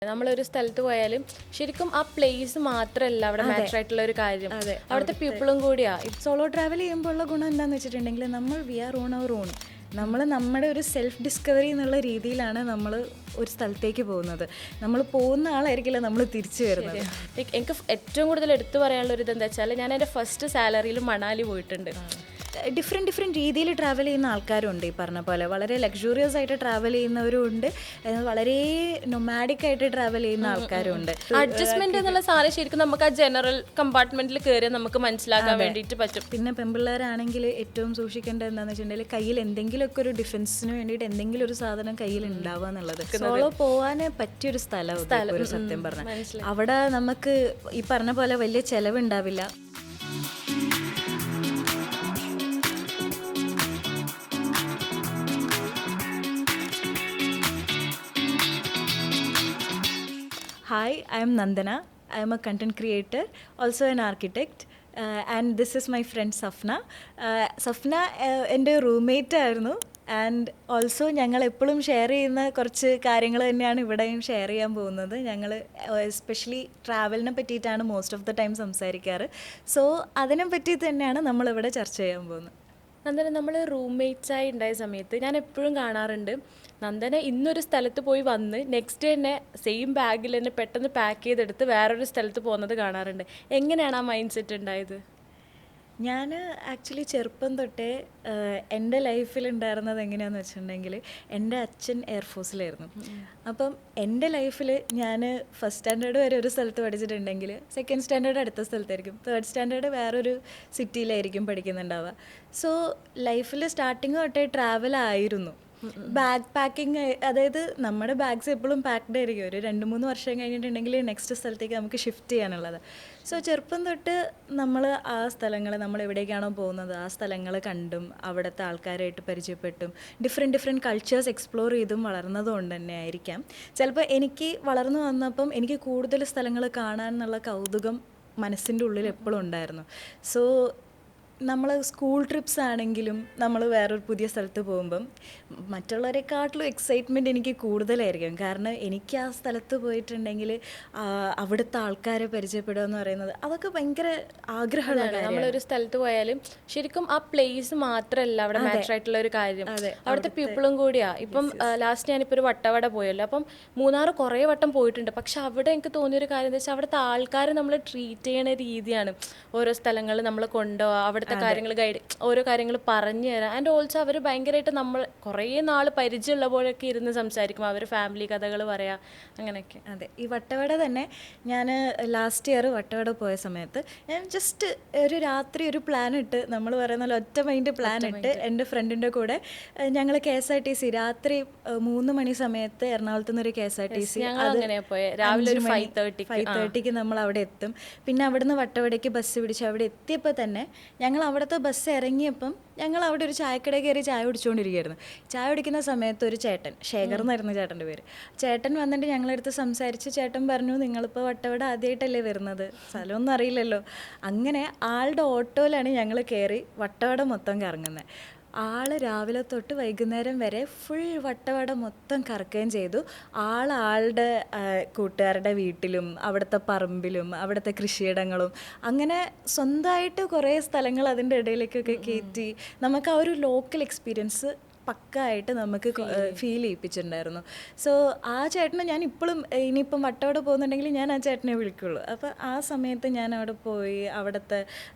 നമ്മളൊരു സ്ഥലത്ത് പോയാലും ശരിക്കും ആ പ്ലേസ് മാത്രമല്ല അവിടെ മാറ്റർ ആയിട്ടുള്ള ഒരു കാര്യം, അവിടുത്തെ പീപ്പിളും കൂടിയാ. സോളോ ട്രാവൽ ചെയ്യുമ്പോൾ ഉള്ള ഗുണം എന്താണെന്ന് വെച്ചിട്ടുണ്ടെങ്കിൽ നമ്മൾ we are on our own. നമ്മൾ നമ്മുടെ ഒരു സെൽഫ് ഡിസ്കവറി എന്നുള്ള രീതിയിലാണ് നമ്മൾ ഒരു സ്ഥലത്തേക്ക് പോകുന്നത്. നമ്മൾ പോകുന്ന ആളായിരിക്കില്ല നമ്മൾ തിരിച്ചു വരുന്നത്. എനിക്ക് ഏറ്റവും കൂടുതൽ എടുത്തു പറയാനുള്ള ഒരു ഇതെന്താ വെച്ചാൽ, ഞാൻ എൻ്റെ ഫസ്റ്റ് സാലറിയിൽ മണാലി പോയിട്ടുണ്ട്. ഡിഫറെൻറ്റ് രീതിയിൽ ട്രാവൽ ചെയ്യുന്ന ആൾക്കാരുണ്ട്. ഈ പറഞ്ഞ പോലെ വളരെ ലക്ഷൂറിയസ് ആയിട്ട് ട്രാവൽ ചെയ്യുന്നവരും ഉണ്ട്, വളരെ നൊമാഡിക് ആയിട്ട് ട്രാവൽ ചെയ്യുന്ന ആൾക്കാരും ഉണ്ട്. അഡ്ജസ്റ്റ്മെന്റ് എന്നുള്ള സാധനം ശരിക്കും നമുക്ക് ആ ജനറൽ കമ്പാർട്ട്മെന്റിൽ കയറിയാൽ നമുക്ക് മനസ്സിലാക്കാൻ വേണ്ടിയിട്ട് പറ്റും. പിന്നെ പെൺപിള്ളേരാണെങ്കിൽ ഏറ്റവും സൂക്ഷിക്കേണ്ടത് എന്താണെന്ന് വെച്ചിട്ടുണ്ടെങ്കിൽ കയ്യിൽ എന്തെങ്കിലുമൊക്കെ ഒരു ഡിഫൻസിന് വേണ്ടിയിട്ട് എന്തെങ്കിലും ഒരു സാധനം കയ്യിൽ ഉണ്ടാവുക എന്നുള്ളത്. സോളോ പോകാൻ പറ്റിയൊരു സ്ഥലം ഒരു സത്യം പറഞ്ഞാൽ. അവിടെ നമുക്ക് ഈ പറഞ്ഞ പോലെ വലിയ ചെലവുണ്ടാവില്ല. Hi, I am Nandana. I am a content creator, also an architect, and this is my friend Safna. Safna എൻ്റെ റൂംമേറ്റ് ആയിരുന്നു, ആൻഡ് ഓൾസോ ഞങ്ങൾ എപ്പോഴും ഷെയർ ചെയ്യുന്ന കുറച്ച് കാര്യങ്ങൾ തന്നെയാണ് ഇവിടെയും ഷെയർ ചെയ്യാൻ പോകുന്നത്. ഞങ്ങൾ എസ്പെഷ്യലി ട്രാവലിനെ പറ്റിയിട്ടാണ് മോസ്റ്റ് ഓഫ് ദ ടൈം സംസാരിക്കാറ്. സോ അതിനെ പറ്റി തന്നെയാണ് നമ്മളിവിടെ ചർച്ച ചെയ്യാൻ പോകുന്നത്. നന്ദന, നമ്മൾ റൂംമേറ്റ്സായി ഉണ്ടായ സമയത്ത് ഞാൻ എപ്പോഴും കാണാറുണ്ട്, നന്ദന ഇന്നൊരു സ്ഥലത്ത് പോയി വന്ന് നെക്സ്റ്റ് ഡേ തന്നെ സെയിം ബാഗിൽ തന്നെ പെട്ടെന്ന് പാക്ക് ചെയ്തെടുത്ത് വേറൊരു സ്ഥലത്ത് പോകുന്നത് കാണാറുണ്ട്. എങ്ങനെയാണ് ആ മൈൻഡ് സെറ്റ് ഉണ്ടായത്? ഞാൻ ആക്ച്വലി ചെറുപ്പം തൊട്ടേ എൻ്റെ ലൈഫിലുണ്ടായിരുന്നത് എങ്ങനെയാണെന്ന് വെച്ചിട്ടുണ്ടെങ്കിൽ, എൻ്റെ അച്ഛൻ എയർഫോഴ്സിലായിരുന്നു. അപ്പം എൻ്റെ ലൈഫിൽ ഞാൻ ഫസ്റ്റ് സ്റ്റാൻഡേർഡ് വരെ ഒരു സ്ഥലത്ത് പഠിച്ചിട്ടുണ്ടെങ്കിൽ സെക്കൻഡ് സ്റ്റാൻഡേർഡ് അടുത്ത സ്ഥലത്തായിരിക്കും, തേർഡ് സ്റ്റാൻഡേർഡ് വേറൊരു സിറ്റിയിലായിരിക്കും പഠിക്കുന്നുണ്ടാവുക. സോ ലൈഫിൽ സ്റ്റാർട്ടിങ് തൊട്ടേ ട്രാവലായിരുന്നു. ബാഗ് പാക്കിങ്, അതായത് നമ്മുടെ ബാഗ്സ് എപ്പോഴും പാക്ഡ് ആയിരിക്കും. ഒരു 2-3 വർഷം കഴിഞ്ഞിട്ടുണ്ടെങ്കിൽ നെക്സ്റ്റ് സ്ഥലത്തേക്ക് നമുക്ക് ഷിഫ്റ്റ് ചെയ്യാനുള്ളത്. സോ ചെറുപ്പം തൊട്ട് നമ്മൾ ആ സ്ഥലങ്ങൾ, നമ്മൾ എവിടേക്കാണോ പോകുന്നത് ആ സ്ഥലങ്ങൾ കണ്ടും അവിടുത്തെ ആൾക്കാരായിട്ട് പരിചയപ്പെട്ടും ഡിഫറെൻറ്റ് കൾച്ചേഴ്സ് എക്സ്പ്ലോർ ചെയ്തും വളർന്നത് കൊണ്ട് തന്നെ ആയിരിക്കാം ചിലപ്പോൾ എനിക്ക് വളർന്നു വന്നപ്പം എനിക്ക് കൂടുതൽ സ്ഥലങ്ങൾ കാണാൻ എന്നുള്ള കൗതുകം മനസ്സിൻ്റെ ഉള്ളിൽ എപ്പോഴും ഉണ്ടായിരുന്നു. സോ നമ്മൾ സ്കൂൾ ട്രിപ്സ് ആണെങ്കിലും നമ്മൾ വേറൊരു പുതിയ സ്ഥലത്ത് പോകുമ്പം മറ്റുള്ളവരെക്കാട്ടിലും എക്സൈറ്റ്മെൻറ്റ് എനിക്ക് കൂടുതലായിരിക്കും. കാരണം എനിക്ക് ആ സ്ഥലത്ത് പോയിട്ടുണ്ടെങ്കിൽ അവിടുത്തെ ആൾക്കാരെ പരിചയപ്പെടുക എന്ന് പറയുന്നത് അതൊക്കെ ഭയങ്കര ആഗ്രഹമുള്ള കാര്യമാണ്. നമ്മളൊരു സ്ഥലത്ത് പോയാലും ശരിക്കും ആ പ്ലേസ് മാത്രമല്ല അവിടെ മാറ്റർ ആയിട്ടുള്ള ഒരു കാര്യം, അവിടുത്തെ പീപ്പിളും കൂടിയാ. ഇപ്പം ലാസ്റ്റ് ഞാനിപ്പോൾ ഒരു വട്ടവട പോയല്ലോ, അപ്പം മൂന്നാർ കുറേ വട്ടം പോയിട്ടുണ്ട്. പക്ഷെ അവിടെ എനിക്ക് തോന്നിയൊരു കാര്യം എന്താ വെച്ചാൽ, അവിടുത്തെ ആൾക്കാർ നമ്മൾ ട്രീറ്റ് ചെയ്യണ രീതിയാണ്. ഓരോ സ്ഥലങ്ങൾ നമ്മൾ കൊണ്ടുപോകുക, അവിടുത്തെ കാര്യങ്ങൾ ഗൈഡ്, ഓരോ കാര്യങ്ങൾ പറഞ്ഞു തരാം. ആൻഡ് ഓൾസോ അവർ ഭയങ്കരമായിട്ട് നമ്മൾ കുറേ നാൾ പരിചയമുള്ള പോലെയൊക്കെ ഇരുന്ന് സംസാരിക്കും, അവർ ഫാമിലി കഥകൾ പറയാം, അങ്ങനെയൊക്കെ. അതെ, ഈ വട്ടവട തന്നെ ഞാൻ ലാസ്റ്റ് ഇയർ വട്ടവട പോയ സമയത്ത് ഞാൻ ജസ്റ്റ് ഒരു രാത്രി ഒരു പ്ലാൻ ഇട്ട്, നമ്മൾ പറയുന്ന പോലെ ഒറ്റ മൈൻഡ് പ്ലാൻ ഇട്ട് എൻ്റെ ഫ്രണ്ടിൻ്റെ കൂടെ ഞങ്ങൾ KSRTC രാത്രി 3 മണി സമയത്ത് എറണാകുളത്ത് നിന്നൊരു KSRTC രാവിലെ 5:30 നമ്മൾ അവിടെ എത്തും. പിന്നെ അവിടുന്ന് വട്ടവടയ്ക്ക് ബസ് പിടിച്ച് അവിടെ എത്തിയപ്പോൾ തന്നെ ഞങ്ങൾ അവിടുത്തെ ബസ് ഇറങ്ങിയപ്പം ഞങ്ങൾ അവിടെ ഒരു ചായക്കട കയറി ചായ കുടിച്ചുകൊണ്ടിരിക്കുകയായിരുന്നു. ചായ കുടിക്കുന്ന സമയത്ത് ഒരു ചേട്ടൻ, ശേഖർ എന്നായിരുന്നു ചേട്ടൻ്റെ പേര്, ചേട്ടൻ വന്നിട്ട് ഞങ്ങളടുത്ത് സംസാരിച്ച് ചേട്ടൻ പറഞ്ഞു, നിങ്ങളിപ്പോൾ വട്ടവട ആദ്യമായിട്ടല്ലേ വരുന്നത്, സ്ഥലമൊന്നും അറിയില്ലല്ലോ. അങ്ങനെ ആളുടെ ഓട്ടോയിലാണ് ഞങ്ങൾ കയറി വട്ടവട മൊത്തം കറങ്ങുന്നത്. ആള് രാവിലെ തൊട്ട് വൈകുന്നേരം വരെ ഫുൾ വട്ടവട മൊത്തം കറക്കുകയും ചെയ്തു. ആളുടെ കൂട്ടുകാരുടെ വീട്ടിലും അവിടുത്തെ പറമ്പിലും അവിടുത്തെ കൃഷിയിടങ്ങളും അങ്ങനെ സ്വന്തമായിട്ട് കുറേ സ്ഥലങ്ങൾ അതിൻ്റെ ഇടയിലേക്കൊക്കെ കയറ്റി നമുക്ക് ആ ഒരു ലോക്കൽ എക്സ്പീരിയൻസ് പക്കായിട്ട് നമുക്ക് ഫീൽ ചെയ്യിപ്പിച്ചിട്ടുണ്ടായിരുന്നു. സോ ആ ചേട്ടനെ ഞാൻ ഇപ്പോഴും ഇനിയിപ്പം വട്ടവട പോകുന്നുണ്ടെങ്കിൽ ഞാൻ ആ ചേട്ടനെ വിളിക്കുള്ളൂ. അപ്പോൾ ആ സമയത്ത് ഞാൻ അവിടെ പോയി അവിടുത്തെ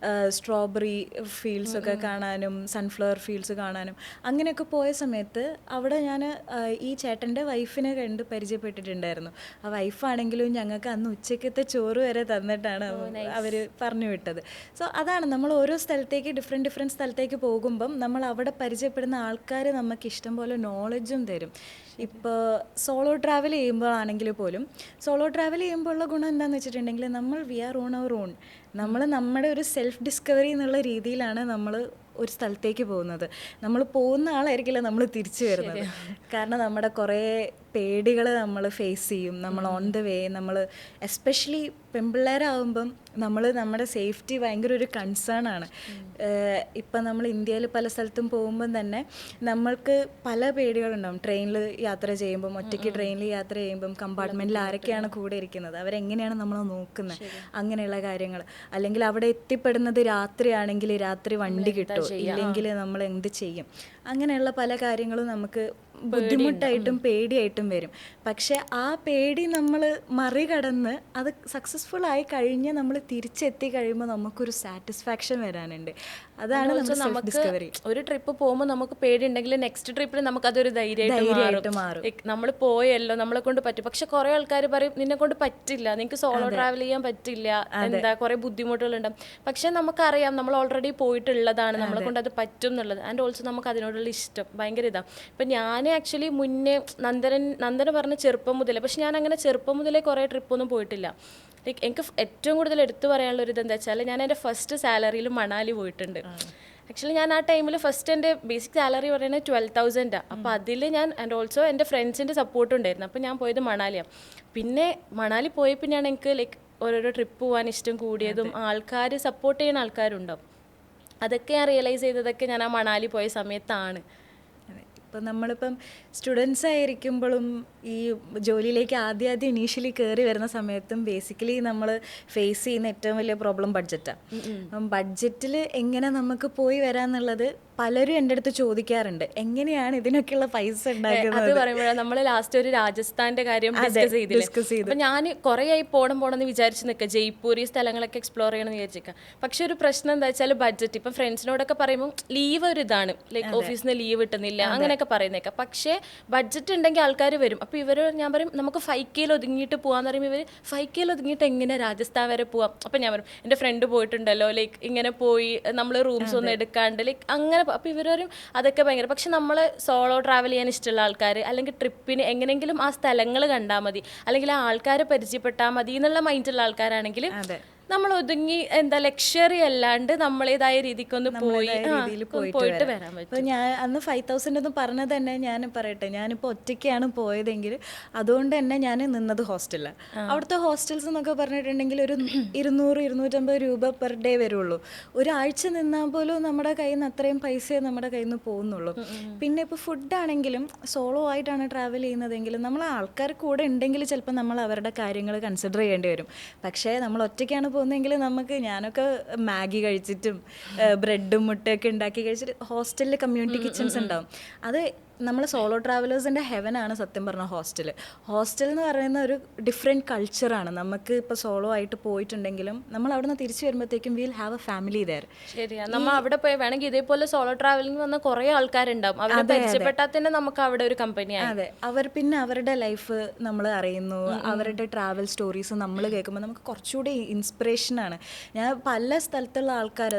സ്ട്രോബെറി ഫീൽഡ്സൊക്കെ കാണാനും സൺഫ്ലവർ ഫീൽഡ്സ് കാണാനും അങ്ങനെയൊക്കെ പോയ സമയത്ത് അവിടെ ഞാൻ ഈ ചേട്ടൻ്റെ വൈഫിനെ കണ്ട് പരിചയപ്പെട്ടിട്ടുണ്ടായിരുന്നു. ആ വൈഫാണെങ്കിലും ഞങ്ങൾക്ക് അന്ന് ഉച്ചക്കത്തെ ചോറ് വരെ തന്നിട്ടാണ് അവർ പറഞ്ഞു വിട്ടത്. സോ അതാണ്, നമ്മൾ ഓരോ സ്ഥലത്തേക്ക് ഡിഫറെൻറ്റ് സ്ഥലത്തേക്ക് പോകുമ്പം നമ്മൾ അവിടെ പരിചയപ്പെടുന്ന ആൾക്കാർ നമുക്ക് ഇഷ്ടം പോലെ നോളജും തരും. ഇപ്പോൾ സോളോ ട്രാവൽ ചെയ്യുമ്പോഴാണെങ്കിൽ പോലും സോളോ ട്രാവൽ ചെയ്യുമ്പോഴുള്ള ഗുണം എന്താണെന്ന് വെച്ചിട്ടുണ്ടെങ്കിൽ നമ്മൾ we are on our own. നമ്മൾ നമ്മുടെ ഒരു സെൽഫ് ഡിസ്കവറി എന്നുള്ള രീതിയിലാണ് നമ്മൾ ഒരു സ്ഥലത്തേക്ക് പോകുന്നത്. നമ്മൾ പോകുന്ന ആളായിരിക്കില്ല നമ്മൾ തിരിച്ചു വരുന്നത്. കാരണം നമ്മുടെ കുറേ പേടികൾ നമ്മൾ ഫേസ് ചെയ്യും. നമ്മൾ ഓൺ ദ വേ നമ്മൾ എസ്പെഷ്യലി പെൺപിള്ളേരാകുമ്പം നമ്മൾ നമ്മുടെ സേഫ്റ്റി ഭയങ്കര ഒരു കൺസേൺ ആണ്. ഇപ്പം നമ്മൾ ഇന്ത്യയിൽ പല സ്ഥലത്തും പോകുമ്പം തന്നെ നമ്മൾക്ക് പല പേടികളുണ്ടാവും. ട്രെയിനിൽ യാത്ര ചെയ്യുമ്പം, ഒറ്റയ്ക്ക് ട്രെയിനിൽ യാത്ര ചെയ്യുമ്പം കമ്പാർട്ട്മെൻറ്റിൽ ആരൊക്കെയാണ് കൂടെ ഇരിക്കുന്നത്, അവരെങ്ങനെയാണ് നമ്മളെ നോക്കുന്നത്, അങ്ങനെയുള്ള കാര്യങ്ങൾ. അല്ലെങ്കിൽ അവിടെ എത്തിപ്പെടുന്നത് രാത്രിയാണെങ്കിൽ രാത്രി വണ്ടി കിട്ടുമോ, ഇല്ലെങ്കിൽ നമ്മൾ എന്ത് ചെയ്യും, അങ്ങനെയുള്ള പല കാര്യങ്ങളും നമുക്ക് ബുദ്ധിമുട്ടായിട്ടും പേടിയായിട്ടും വരും. പക്ഷെ ആ പേടി നമ്മൾ മറികടന്ന് അത് സക്സസ്ഫുൾ ആയി കഴിഞ്ഞ് നമ്മൾ തിരിച്ചെത്തി കഴിയുമ്പോൾ നമുക്കൊരു സാറ്റിസ്ഫാക്ഷൻ വരാനുണ്ട്. അതാണ് നമുക്ക് ഡിസ്കവറി. ഒരു ട്രിപ്പ് പോകുമ്പോൾ നമുക്ക് പേടി ഉണ്ടെങ്കിൽ നെക്സ്റ്റ് ട്രിപ്പിൽ നമുക്ക് അതൊരു ധൈര്യമായിട്ട് മാറും. നമ്മൾ പോയല്ലോ, നമ്മളെ കൊണ്ട് പറ്റും. പക്ഷെ കുറെ ആൾക്കാർ പറയും നിന്നെ കൊണ്ട് പറ്റില്ല, നിനക്ക് സോളോ ട്രാവൽ ചെയ്യാൻ പറ്റില്ല, എന്താ കുറെ ബുദ്ധിമുട്ടുകളുണ്ടാവും. പക്ഷെ നമുക്കറിയാം നമ്മൾ ഓൾറെഡി പോയിട്ടുള്ളതാണ്, നമ്മളെ കൊണ്ട് അത് പറ്റും എന്നുള്ളത്. ആൻഡ് ഓൾസോ നമുക്ക് അതിനോടുള്ള ഇഷ്ടം ഭയങ്കര ഇതാണ്. ഇപ്പം ഞാൻ ആക്ച്വലി മുന്നേ നന്ദന പറഞ്ഞ ചെറുപ്പം മുതലേ, പക്ഷെ ഞാൻ അങ്ങനെ ചെറുപ്പം മുതലേ കുറേ ട്രിപ്പൊന്നും പോയിട്ടില്ല. ലൈക്ക് എനിക്ക് ഏറ്റവും കൂടുതൽ എടുത്തു പറയാനുള്ള ഒരു ഇതെന്താ വെച്ചാൽ ഞാൻ എൻ്റെ ഫസ്റ്റ് സാലറിയിൽ മണാലി പോയിട്ടുണ്ട്. ആക്ച്വലി ഞാൻ ആ ടൈമിൽ ഫസ്റ്റ് എൻ്റെ ബേസിക് സാലറി പറയുന്നത് 12,000. അപ്പോൾ അതിൽ ഞാൻ ആൻഡ് ഓൾസോ എൻ്റെ ഫ്രണ്ട്സിൻ്റെ സപ്പോർട്ട് ഉണ്ടായിരുന്നു. അപ്പോൾ ഞാൻ പോയത് മണാലിയാണ്. പിന്നെ മണാലി പോയ പിന്നെയാണ് എനിക്ക് ലൈക്ക് ഓരോരോ ട്രിപ്പ് പോകാൻ ഇഷ്ടം കൂടിയതും ആൾക്കാർ സപ്പോർട്ട് ചെയ്യുന്ന ആൾക്കാരുണ്ടാവും. അതൊക്കെ ഞാൻ റിയലൈസ് ചെയ്തതൊക്കെ ഞാൻ ആ മണാലി പോയ സമയത്താണ്. ഇപ്പം നമ്മളിപ്പം സ്റ്റുഡൻസ് ആയിരിക്കുമ്പോഴും ഈ ജോലിയിലേക്ക് ആദ്യം ഇനീഷ്യലി കയറി വരുന്ന സമയത്തും ബേസിക്കലി നമ്മൾ ഫേസ് ചെയ്യുന്ന ഏറ്റവും വലിയ പ്രോബ്ലം ബഡ്ജറ്റാണ്. അപ്പം ബഡ്ജറ്റിൽ എങ്ങനെ നമുക്ക് പോയി വരാമെന്നുള്ളത് പലരും എൻ്റെ അടുത്ത് ചോദിക്കാറുണ്ട്, എങ്ങനെയാണ് ഇതിനൊക്കെയുള്ള പൈസ ഉണ്ടാക്കുന്നത്. അത് പറയുമ്പോഴാണ് നമ്മൾ ലാസ്റ്റ് ഒരു രാജസ്ഥാൻ്റെ കാര്യം ഡിസ്കസ് ചെയ്തു. അപ്പം ഞാൻ കുറേ ആയി പോകണമെന്ന് വിചാരിച്ച് നിൽക്കുക, ജയ്പൂർ ഈ സ്ഥലങ്ങളൊക്കെ എക്സ്പ്ലോർ ചെയ്യണമെന്ന് വിചാരിച്ചിരിക്കുക. പക്ഷെ ഒരു പ്രശ്നം എന്താ വെച്ചാൽ ബഡ്ജറ്റ്. ഇപ്പം ഫ്രണ്ട്സിനോടൊക്കെ പറയുമ്പോൾ ലീവ് ഒരു ഇതാണ്, ലൈക്ക് ഓഫീസിൽ നിന്ന് ലീവ് കിട്ടുന്നില്ല അങ്ങനെയൊക്കെ പറയുന്നേക്കാം. പക്ഷേ ബഡ്ജറ്റ് ഉണ്ടെങ്കിൽ ആൾക്കാർ വരും. അപ്പോൾ ഇവർ ഞാൻ പറയും നമുക്ക് 5K ഒതുങ്ങിയിട്ട് പോകാമെന്ന് പറയുമ്പോൾ ഇവർ 5K ഒതുങ്ങിയിട്ട് എങ്ങനെ രാജസ്ഥാൻ വരെ പോവാം. അപ്പം ഞാൻ പറയും എൻ്റെ ഫ്രണ്ട് പോയിട്ടുണ്ടല്ലോ, ലൈക്ക് ഇങ്ങനെ പോയി നമ്മൾ റൂംസ് ഒന്നും എടുക്കാണ്ട് ലൈക്ക് അങ്ങനെ. അപ്പോൾ ഇവരും അതൊക്കെ ഭയങ്കര. പക്ഷെ നമ്മൾ സോളോ ട്രാവൽ ചെയ്യാൻ ഇഷ്ടമുള്ള ആൾക്കാർ അല്ലെങ്കിൽ ട്രിപ്പിന് എങ്ങനെയെങ്കിലും ആ സ്ഥലങ്ങൾ കണ്ടാൽ മതി അല്ലെങ്കിൽ ആ ആൾക്കാരെ പരിചയപ്പെട്ടാൽ മതി എന്നുള്ള മൈൻഡുള്ള ആൾക്കാരാണെങ്കിൽ നമ്മൾ ഒതുങ്ങി എന്താ ലക്ഷറി അല്ലാണ്ട് നമ്മളേതായ രീതിക്കൊന്ന് പോയിട്ട് വരാൻ പറ്റും. ഇപ്പോൾ ഞാൻ അന്ന് 5,000 എന്ന് പറഞ്ഞത് തന്നെ ഞാൻ പറയട്ടെ, ഞാനിപ്പോൾ ഒറ്റയ്ക്കാണ് പോയതെങ്കിൽ അതുകൊണ്ട് തന്നെ ഞാൻ നിന്നത് ഹോസ്റ്റലിലാണ്. അവിടുത്തെ ഹോസ്റ്റൽസ് എന്നൊക്കെ പറഞ്ഞിട്ടുണ്ടെങ്കിൽ ഒരു 200-250 രൂപ പെർ ഡേ വരുള്ളൂ. ഒരാഴ്ച നിന്നാൽ പോലും നമ്മുടെ കയ്യിൽ നിന്ന് അത്രയും പൈസയെ നമ്മുടെ കയ്യിൽ നിന്ന് പോകുന്നുള്ളൂ. പിന്നെ ഇപ്പോൾ ഫുഡാണെങ്കിലും സോളോ ആയിട്ടാണ് ട്രാവൽ ചെയ്യുന്നതെങ്കിലും നമ്മൾ ആൾക്കാർ കൂടെ ഉണ്ടെങ്കിൽ ചിലപ്പോൾ നമ്മൾ അവരുടെ കാര്യങ്ങൾ കൺസിഡർ ചെയ്യേണ്ടി വരും. പക്ഷേ നമ്മൾ ഒറ്റയ്ക്കാണ് പോകുന്നെങ്കിൽ നമുക്ക്, ഞാനൊക്കെ മാഗി കഴിച്ചിട്ടും ബ്രെഡും മുട്ടയൊക്കെ ഉണ്ടാക്കി കഴിച്ചിട്ട് ഹോസ്റ്റലിൽ കമ്മ്യൂണിറ്റി കിച്ചൺസ് ഉണ്ടാവും. അത് നമ്മൾ സോളോ ട്രാവലേഴ്സിൻ്റെ ഹെവനാണ് സത്യം പറഞ്ഞാൽ ഹോസ്റ്റൽ എന്ന് പറയുന്ന ഒരു ഡിഫറെൻറ്റ് കൾച്ചറാണ്. നമുക്ക് ഇപ്പോൾ സോളോ ആയിട്ട് പോയിട്ടുണ്ടെങ്കിലും നമ്മൾ അവിടെ നിന്ന് തിരിച്ചു വരുമ്പോഴത്തേക്കും will have a family there. ശരിയാണ്. നമ്മൾ അവിടെ പോയി വേണമെങ്കിൽ ഇതേപോലെ സോളോ ട്രാവലിംഗ് വന്ന കുറേ ആൾക്കാരുണ്ടാവും, അവരെ പരിചയപ്പെട്ടാൽ തന്നെ നമുക്ക് അവിടെ ഒരു കമ്പനിയാണ്. അതെ, പിന്നെ അവരുടെ ലൈഫ് നമ്മൾ അറിയുന്നു, അവരുടെ ട്രാവൽ സ്റ്റോറീസ് നമ്മൾ കേൾക്കുമ്പോൾ നമുക്ക് കുറച്ചുകൂടി ഇൻസ്പിറേഷനാണ്. ഞാൻ പല സ്ഥലത്തുള്ള ആൾക്കാർ,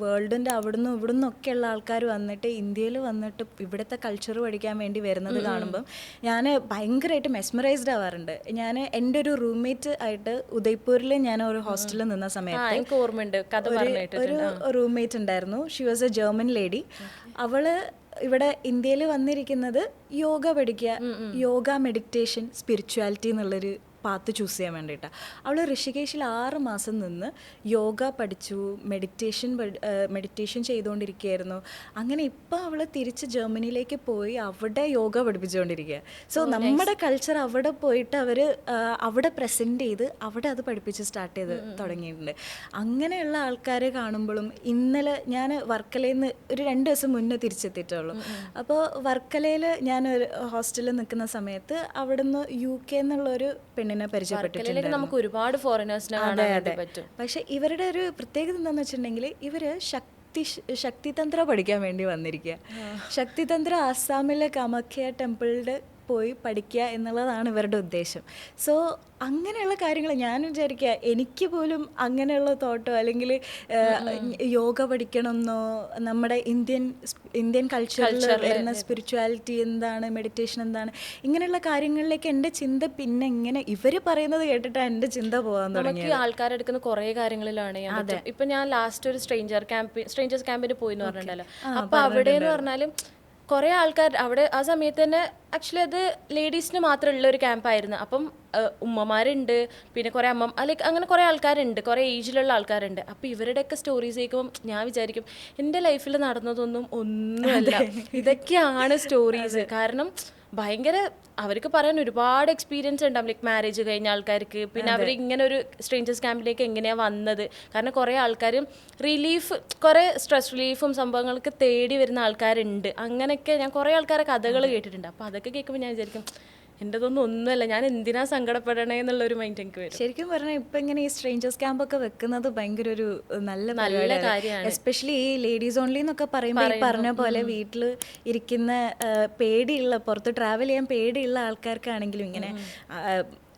വേൾഡിൻ്റെ അവിടുന്ന് ഇവിടുന്നൊക്കെയുള്ള ആൾക്കാർ വന്നിട്ട് ഇന്ത്യയിൽ വന്നിട്ട് ഇവിടുത്തെ കൾച്ചർ പഠിക്കാൻ വേണ്ടി വരുന്നത് കാണുമ്പം ഞാൻ ഭയങ്കരമായിട്ട് മെസ്മറൈസ്ഡ് ആവാറുണ്ട്. ഞാൻ എൻ്റെ ഒരു റൂംമേറ്റ് ആയിട്ട് ഉദയ്പൂരിൽ ഞാൻ ഒരു ഹോസ്റ്റലിൽ നിന്ന സമയത്ത് ഒരു റൂംമേറ്റ് ഉണ്ടായിരുന്നു. She was A German lady. അവള് ഇവിടെ ഇന്ത്യയിൽ വന്നിരിക്കുന്നത് യോഗ പഠിക്കുക, യോഗ, മെഡിറ്റേഷൻ, സ്പിരിച്വാലിറ്റി എന്നുള്ളൊരു പാത്ത് ചൂസ് ചെയ്യാൻ വേണ്ടിയിട്ടാണ്. അവൾ ഋഷികേശിൽ 6 മാസം നിന്ന് യോഗ പഠിച്ചു, മെഡിറ്റേഷൻ ചെയ്തുകൊണ്ടിരിക്കുകയായിരുന്നു. അങ്ങനെ ഇപ്പോൾ അവൾ തിരിച്ച് ജർമ്മനിയിലേക്ക് പോയി അവിടെ യോഗ പഠിപ്പിച്ചുകൊണ്ടിരിക്കുക. സോ നമ്മുടെ കൾച്ചർ അവിടെ പോയിട്ട് അവർ അവിടെ പ്രസൻറ്റ് ചെയ്ത് അവിടെ അത് പഠിപ്പിച്ച് സ്റ്റാർട്ട് ചെയ്ത് തുടങ്ങിയിട്ടുണ്ട്. അങ്ങനെയുള്ള ആൾക്കാരെ കാണുമ്പോഴും, ഇന്നലെ ഞാൻ വർക്കലയിൽ നിന്ന് ഒരു 2 ദിവസം മുന്നേ തിരിച്ചെത്തിയിട്ടുള്ളൂ. അപ്പോൾ വർക്കലയിൽ ഞാൻ ഒരു ഹോസ്റ്റലിൽ നിൽക്കുന്ന സമയത്ത് അവിടുന്ന് UK എന്നുള്ളൊരു പെണ്ണിനെ പരിചയപ്പെട്ടിട്ടുണ്ട്. നമുക്ക് ഒരുപാട് ഫോറിനേഴ്സിനെ കാണാൻ പറ്റും. പക്ഷെ ഇവരുടെ ഒരു പ്രത്യേകത എന്താണെന്ന് വെച്ചിട്ടുണ്ടെങ്കിൽ ഇവര് ശക്തിതന്ത്ര പഠിക്കാൻ വേണ്ടി വന്നിരിക്കുക. ശക്തിതന്ത്ര ആസാമിലെ കാമാഖ്യ ടെമ്പിളിൽ പോയി പഠിക്കുക എന്നുള്ളതാണ് ഇവരുടെ ഉദ്ദേശം. സോ അങ്ങനെയുള്ള കാര്യങ്ങൾ ഞാൻ വിചാരിക്കുക, എനിക്ക് പോലും അങ്ങനെയുള്ള തോട്ടോ അല്ലെങ്കിൽ യോഗ പഠിക്കണമെന്നോ, നമ്മുടെ ഇന്ത്യൻ കൾച്ചറിൽ വരുന്ന സ്പിരിച്വാലിറ്റി എന്താണ്, മെഡിറ്റേഷൻ എന്താണ്, ഇങ്ങനെയുള്ള കാര്യങ്ങളിലേക്ക് എൻ്റെ ചിന്ത പിന്നെ ഇങ്ങനെ ഇവർ പറയുന്നത് കേട്ടിട്ടാണ് എൻ്റെ ചിന്ത പോകാൻ തുടങ്ങി. ആൾക്കാരെടുക്കുന്ന കുറേ കാര്യങ്ങളിലാണ്. ഇപ്പം ഞാൻ ലാസ്റ്റ് ഒരു സ്ട്രേഞ്ചേഴ്സ് ക്യാമ്പിന് പോയി എന്ന് പറഞ്ഞിട്ടുണ്ടല്ലോ. അപ്പോൾ അവിടെ എന്ന് പറഞ്ഞാലും കുറേ ആൾക്കാർ അവിടെ ആ സമയത്ത് തന്നെ ആക്ച്വലി അത് ലേഡീസിന് മാത്രമുള്ള ഒരു ക്യാമ്പായിരുന്നു. അപ്പം ഉമ്മമാരുണ്ട്, പിന്നെ കുറേ ലൈക്ക് അങ്ങനെ കുറേ ആൾക്കാരുണ്ട്, കുറേ ഏജിലുള്ള ആൾക്കാരുണ്ട്. അപ്പോൾ ഇവരുടെയൊക്കെ സ്റ്റോറീസ് കേൾക്കുമ്പം ഞാൻ വിചാരിക്കും എൻ്റെ ലൈഫിൽ നടന്നതൊന്നും ഒന്നുമല്ല, ഇതൊക്കെയാണ് സ്റ്റോറീസ്. കാരണം ഭയങ്കര അവർക്ക് പറയാൻ ഒരുപാട് എക്സ്പീരിയൻസ് ഉണ്ടാവും, ലൈക്ക് മാരേജ് കഴിഞ്ഞ ആൾക്കാർക്ക്. പിന്നെ അവർ ഇങ്ങനെ ഒരു സ്ട്രേഞ്ചേഴ്സ് ക്യാമ്പിലേക്ക് എങ്ങനെയാണ് വന്നത്, കാരണം കുറേ ആൾക്കാർ റിലീഫ്, കുറേ സ്ട്രെസ് റിലീഫും സംഭവങ്ങൾക്ക് തേടി വരുന്ന ആൾക്കാരുണ്ട്. അങ്ങനെയൊക്കെ ഞാൻ കുറേ ആൾക്കാരെ കഥകൾ കേട്ടിട്ടുണ്ട്. അപ്പോൾ അതൊക്കെ കേൾക്കുമ്പോൾ ഞാൻ വിചാരിക്കും എൻ്റെതൊന്നും ഒന്നുമല്ല, ഞാൻ എന്തിനാ സങ്കടപ്പെടണേ എന്നുള്ളൊരു മൈൻഡ് എനിക്ക് വരും. ശരിക്കും പറഞ്ഞാൽ ഇപ്പം ഇങ്ങനെ ഈ സ്ട്രേഞ്ചേഴ്സ് ക്യാമ്പൊക്കെ വെക്കുന്നത് ഭയങ്കര ഒരു നല്ല കാര്യമാണ്. എസ്പെഷ്യലി ഈ ലേഡീസ് ഓൺലി എന്നൊക്കെ പറയുമ്പോൾ ഈ പറഞ്ഞ പോലെ വീട്ടിൽ ഇരിക്കുന്ന പേടിയുള്ള, പുറത്ത് ട്രാവൽ ചെയ്യാൻ പേടിയുള്ള ആൾക്കാർക്കാണെങ്കിലും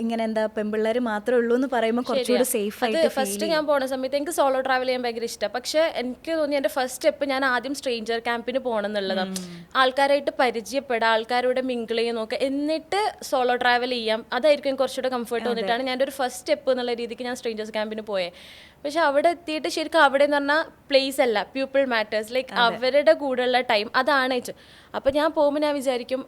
ഇങ്ങനെ എന്താ പെൺപിള്ളേർ മാത്രമേ ഉള്ളൂ എന്ന് പറയുമ്പോൾ കുറച്ചുകൂടി സേഫ് ആയിട്ട്. ഫസ്റ്റ് ഞാൻ പോണ സമയത്ത് എനിക്ക് സോളോ ട്രാവൽ ചെയ്യാൻ ഭയങ്കര ഇഷ്ടമാണ്. പക്ഷേ എനിക്ക് തോന്നി എൻ്റെ ഫസ്റ്റ് സ്റ്റെപ്പ് ഞാൻ ആദ്യം സ്ട്രേഞ്ചർ ക്യാമ്പിന് പോകണം എന്നുള്ളതാണ്. ആൾക്കാരായിട്ട് പരിചയപ്പെടാം, ആൾക്കാരോട് മിങ്കിൾ ചെയ്യാൻ നോക്കുക, എന്നിട്ട് സോളോ ട്രാവൽ ചെയ്യാം, അതായിരിക്കും എനിക്ക് കുറച്ചുകൂടെ കംഫർട്ട് തോന്നിയിട്ടാണ് ഞാൻ ഒരു ഫസ്റ്റ് സ്റ്റെപ്പ് എന്നുള്ള രീതിക്ക് ഞാൻ സ്ട്രേഞ്ചേഴ്സ് ക്യാമ്പിന് പോയത്. പക്ഷെ അവിടെ എത്തിയിട്ട് ശരിക്കും അവിടെ എന്ന് പറഞ്ഞാൽ പ്ലേസ് അല്ല, പീപ്പിൾ മാറ്റേഴ്സ്, ലൈക്ക് അവരുടെ കൂടെയുള്ള ടൈം അതാണ് ഏറ്റവും. അപ്പോൾ ഞാൻ പോകുമ്പോൾ ഞാൻ വിചാരിക്കും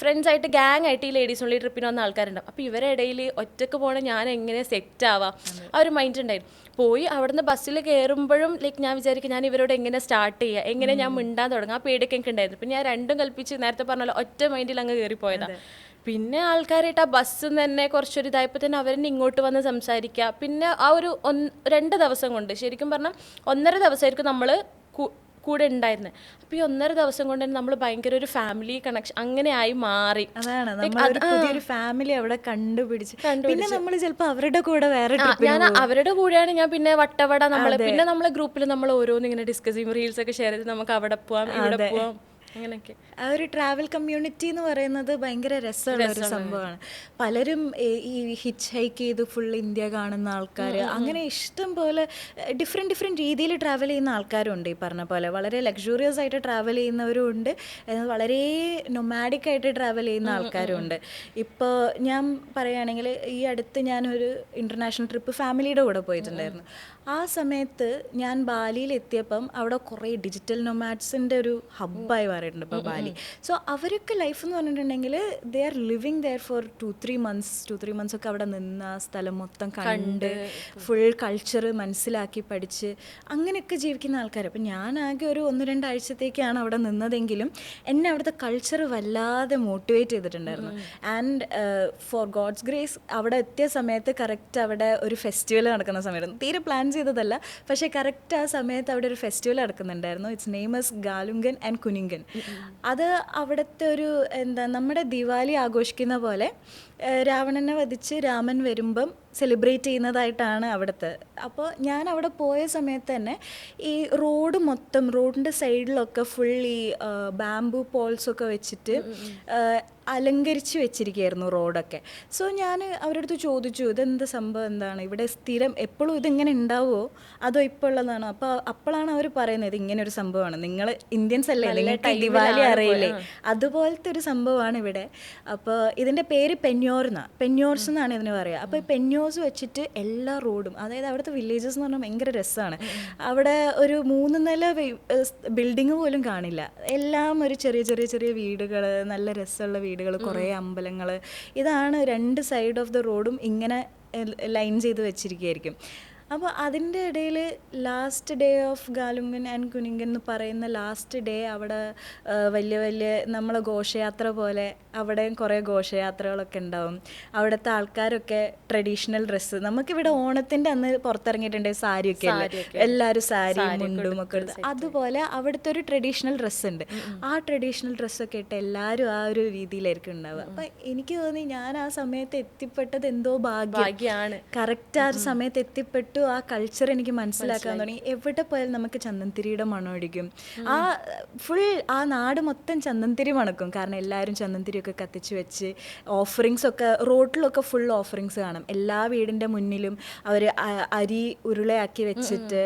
ഫ്രണ്ട്സായിട്ട് ഗ്യാങ് ആയിട്ട് ഈ ലേഡീസ് ഓൺലി ട്രിപ്പിന് വന്ന ആൾക്കാരുണ്ടാവും. അപ്പോൾ ഇവരുടെ ഇടയിൽ ഒറ്റക്ക് പോകണം, ഞാൻ എങ്ങനെ സെറ്റ് ആവാം, ആ ഒരു മൈൻഡ് ഉണ്ടായിരുന്നു. പോയി അവിടുന്ന് ബസ്സിൽ കയറുമ്പോഴും ലൈക്ക് ഞാൻ വിചാരിക്കും ഞാൻ ഇവരോട് എങ്ങനെ സ്റ്റാർട്ട് ചെയ്യുക, എങ്ങനെ ഞാൻ മിണ്ടാൻ തുടങ്ങുക, ആ പേടിയൊക്കെ എനിക്ക് ഉണ്ടായിരുന്നു. പിന്നെ ഞാൻ രണ്ടും കൽപ്പിച്ച് നേരത്തെ പറഞ്ഞല്ലോ ഒറ്റ മൈൻഡിൽ അങ്ങ് കയറിപ്പോയതാണ്. പിന്നെ ആൾക്കാരായിട്ട് ആ ബസ്സിൽ തന്നെ കുറച്ചൊരു ഇതായപ്പോൾ തന്നെ അവരെന്നെ ഇങ്ങോട്ട് വന്ന് സംസാരിക്കുക. പിന്നെ ആ ഒരു 2 ദിവസം കൊണ്ട്, ശരിക്കും പറഞ്ഞാൽ 1.5 ദിവസമായിരിക്കും നമ്മൾ കൂടെ ഉണ്ടായിരുന്നത്. അപ്പോൾ ഈ 1.5 ദിവസം കൊണ്ട് തന്നെ നമ്മൾ ഭയങ്കര ഒരു ഫാമിലി കണക്ഷൻ അങ്ങനെ ആയി മാറി. അതാണ് പുതിയൊരു ഫാമിലി അവിടെ കണ്ടുപിടിച്ച്. പിന്നെ നമ്മൾ ചിലപ്പോൾ അവരുടെ കൂടെ വേറെ ഞാൻ അവരുടെ കൂടെയാണ് ഞാൻ പിന്നെ വട്ടവട പിന്നെ നമ്മളെ ഗ്രൂപ്പിൽ നമ്മൾ ഓരോന്ന് ഇങ്ങനെ ഡിസ്കസ് ചെയ്യും, റീൽസ് ഒക്കെ ഷെയർ ചെയ്ത് നമുക്ക് അവിടെ പോവാം ഇവിടെ പോവാം അങ്ങനെയൊക്കെ. ആ ഒരു ട്രാവൽ കമ്മ്യൂണിറ്റി എന്ന് പറയുന്നത് ഭയങ്കര രസമുള്ള ഒരു സംഭവമാണ്. പലരും ഈ ഹിച്ച് ഹൈക്ക് ചെയ്ത് ഫുൾ ഇന്ത്യ കാണുന്ന ആൾക്കാർ, അങ്ങനെ ഇഷ്ടം പോലെ ഡിഫറെൻറ്റ് രീതിയിൽ ട്രാവൽ ചെയ്യുന്ന ആൾക്കാരുണ്ട്. ഈ പറഞ്ഞ പോലെ വളരെ ലക്ഷൂറിയസ് ആയിട്ട് ട്രാവൽ ചെയ്യുന്നവരും ഉണ്ട്, വളരെ നൊമാഡിക് ആയിട്ട് ട്രാവൽ ചെയ്യുന്ന ആൾക്കാരും ഉണ്ട്. ഇപ്പോൾ ഞാൻ പറയുകയാണെങ്കിൽ ഈ അടുത്ത് ഞാനൊരു ഇൻ്റർനാഷണൽ ട്രിപ്പ് ഫാമിലിയുടെ കൂടെ പോയിട്ടുണ്ടായിരുന്നു. ആ സമയത്ത് ഞാൻ ബാലിയിൽ എത്തിയപ്പം അവിടെ കുറേ ഡിജിറ്റൽ നൊമാഡ്സിൻ്റെ ഒരു ഹബ്ബായി മാറിയിട്ടുണ്ട് ഇപ്പോൾ ബാലി. സോ അവരൊക്കെ ലൈഫ് എന്ന് പറഞ്ഞിട്ടുണ്ടെങ്കിൽ they are living there for 2-3 months ഒക്കെ അവിടെ നിന്ന് ആ സ്ഥലം മൊത്തം കണ്ട് ഫുൾ കൾച്ചർ മനസ്സിലാക്കി പഠിച്ച് അങ്ങനെയൊക്കെ ജീവിക്കുന്ന ആൾക്കാർ. അപ്പം ഞാൻ ആകെ ഒരു 1-2 ആഴ്ചത്തേക്കാണ് അവിടെ നിന്നതെങ്കിലും എന്നെ അവിടുത്തെ കൾച്ചർ വല്ലാതെ മോട്ടിവേറ്റ് ചെയ്തിട്ടുണ്ടായിരുന്നു. ആൻഡ് ഫോർ ഗോഡ്സ് ഗ്രേസ് അവിടെ എത്തിയ സമയത്ത് കറക്റ്റ് അവിടെ ഒരു ഫെസ്റ്റിവൽ നടക്കുന്ന സമയത്ത്, തീരെ പ്ലാൻ ചെയ്തതല്ല, പക്ഷേ കറക്റ്റ് ആ സമയത്ത് അവിടെ ഒരു ഫെസ്റ്റിവൽ നടക്കുന്നുണ്ടായിരുന്നു. Its name is Galungan and Kuningan. അത് അവിടുത്തെ ഒരു നമ്മുടെ ദിവാലി ആഘോഷിക്കുന്ന പോലെ രാവണനെ വധിച്ച് രാമൻ വരുമ്പം സെലിബ്രേറ്റ് ചെയ്യുന്നതായിട്ടാണ് അവിടുത്തെ. അപ്പോൾ ഞാൻ അവിടെ പോയ സമയത്ത് തന്നെ ഈ റോഡ് മൊത്തം, റോഡിൻ്റെ സൈഡിലൊക്കെ ഫുൾ ഈ ബാംബു പോൾസൊക്കെ വെച്ചിട്ട് അലങ്കരിച്ച് വെച്ചിരിക്കുകയായിരുന്നു റോഡൊക്കെ. സോ ഞാൻ അവരുടെ അടുത്ത് ചോദിച്ചു, ഇതെന്ത് സംഭവം, എന്താണ് ഇവിടെ സ്ഥിരം എപ്പോഴും ഇതിങ്ങനെ ഉണ്ടാവുമോ അതോ ഇപ്പോൾ ഉള്ളതാണോ? അപ്പോഴാണ് അവർ പറയുന്നത് ഇങ്ങനെ ഒരു സംഭവമാണ്, നിങ്ങൾ ഇന്ത്യൻസ് അല്ലേ, നിങ്ങൾക്ക് ദിവാലി അറിയില്ലേ, അതുപോലത്തെ ഒരു സംഭവമാണ് ഇവിടെ. അപ്പോൾ ഇതിൻ്റെ പേര് പെന്യോർസ് എന്നാണ് ഇതിന് പറയുക. അപ്പോൾ പെന്യോസ് വെച്ചിട്ട് എല്ലാ റോഡും, അതായത് അവിടുത്തെ വില്ലേജസ് എന്ന് പറഞ്ഞാൽ ഭയങ്കര രസമാണ്. അവിടെ ഒരു 3 നില ബിൽഡിങ് പോലും കാണില്ല, എല്ലാം ഒരു ചെറിയ വീടുകൾ, നല്ല രസമുള്ള വീടുകൾ, കുറേ അമ്പലങ്ങൾ. ഇതാണ് 2 സൈഡ് ഓഫ് ദ റോഡും ഇങ്ങനെ ലൈൻ ചെയ്ത് വെച്ചിരിക്കുകയായിരിക്കും. അപ്പോൾ അതിൻ്റെ ഇടയിൽ ലാസ്റ്റ് ഡേ ഓഫ് ഗാലുങ്കൻ ആൻഡ് കുനിങ്കൻ എന്ന് പറയുന്ന ലാസ്റ്റ് ഡേ അവിടെ വലിയ നമ്മളെ ഘോഷയാത്ര പോലെ അവിടെയും കുറേ ഘോഷയാത്രകളൊക്കെ ഉണ്ടാവും. അവിടുത്തെ ആൾക്കാരൊക്കെ ട്രഡീഷണൽ ഡ്രസ്സ്, നമുക്കിവിടെ ഓണത്തിൻ്റെ അന്ന് പുറത്തിറങ്ങിയിട്ടുണ്ട് സാരിയൊക്കെ അല്ലേ, എല്ലാവരും സാരി മുണ്ടും ഒക്കെ എടുത്ത്, അതുപോലെ അവിടുത്തെ ഒരു ട്രഡീഷണൽ ഡ്രസ്സ് ഉണ്ട്. ആ ട്രഡീഷണൽ ഡ്രസ്സൊക്കെ ഇട്ട് എല്ലാവരും ആ ഒരു രീതിയിലായിരിക്കും ഉണ്ടാവുക. അപ്പം എനിക്ക് തോന്നി ഞാൻ ആ സമയത്ത് എത്തിപ്പെട്ടത് എന്തോ ഭാഗ്യമാണ്. കറക്റ്റ് ആ ഒരു സമയത്ത് എത്തിപ്പെട്ടു, ആ കൾച്ചർ എനിക്ക് മനസ്സിലാക്കാൻ തുടങ്ങി. എവിടെ പോയാലും നമുക്ക് ചന്ദനത്തിരിയുടെ മണം അടിക്കും. ആ ഫുൾ ആ നാട് മൊത്തം ചന്ദനത്തിരി മണക്കും, കാരണം എല്ലാവരും ചന്ദനത്തിരിയൊക്കെ കത്തിച്ച് വെച്ച് ഓഫറിങ്സ് ഒക്കെ റോഡിലൊക്കെ ഫുൾ ഓഫറിങ്സ് കാണും. എല്ലാ വീടിൻ്റെ മുന്നിലും അവർ അരി ഉരുളയാക്കി വെച്ചിട്ട്,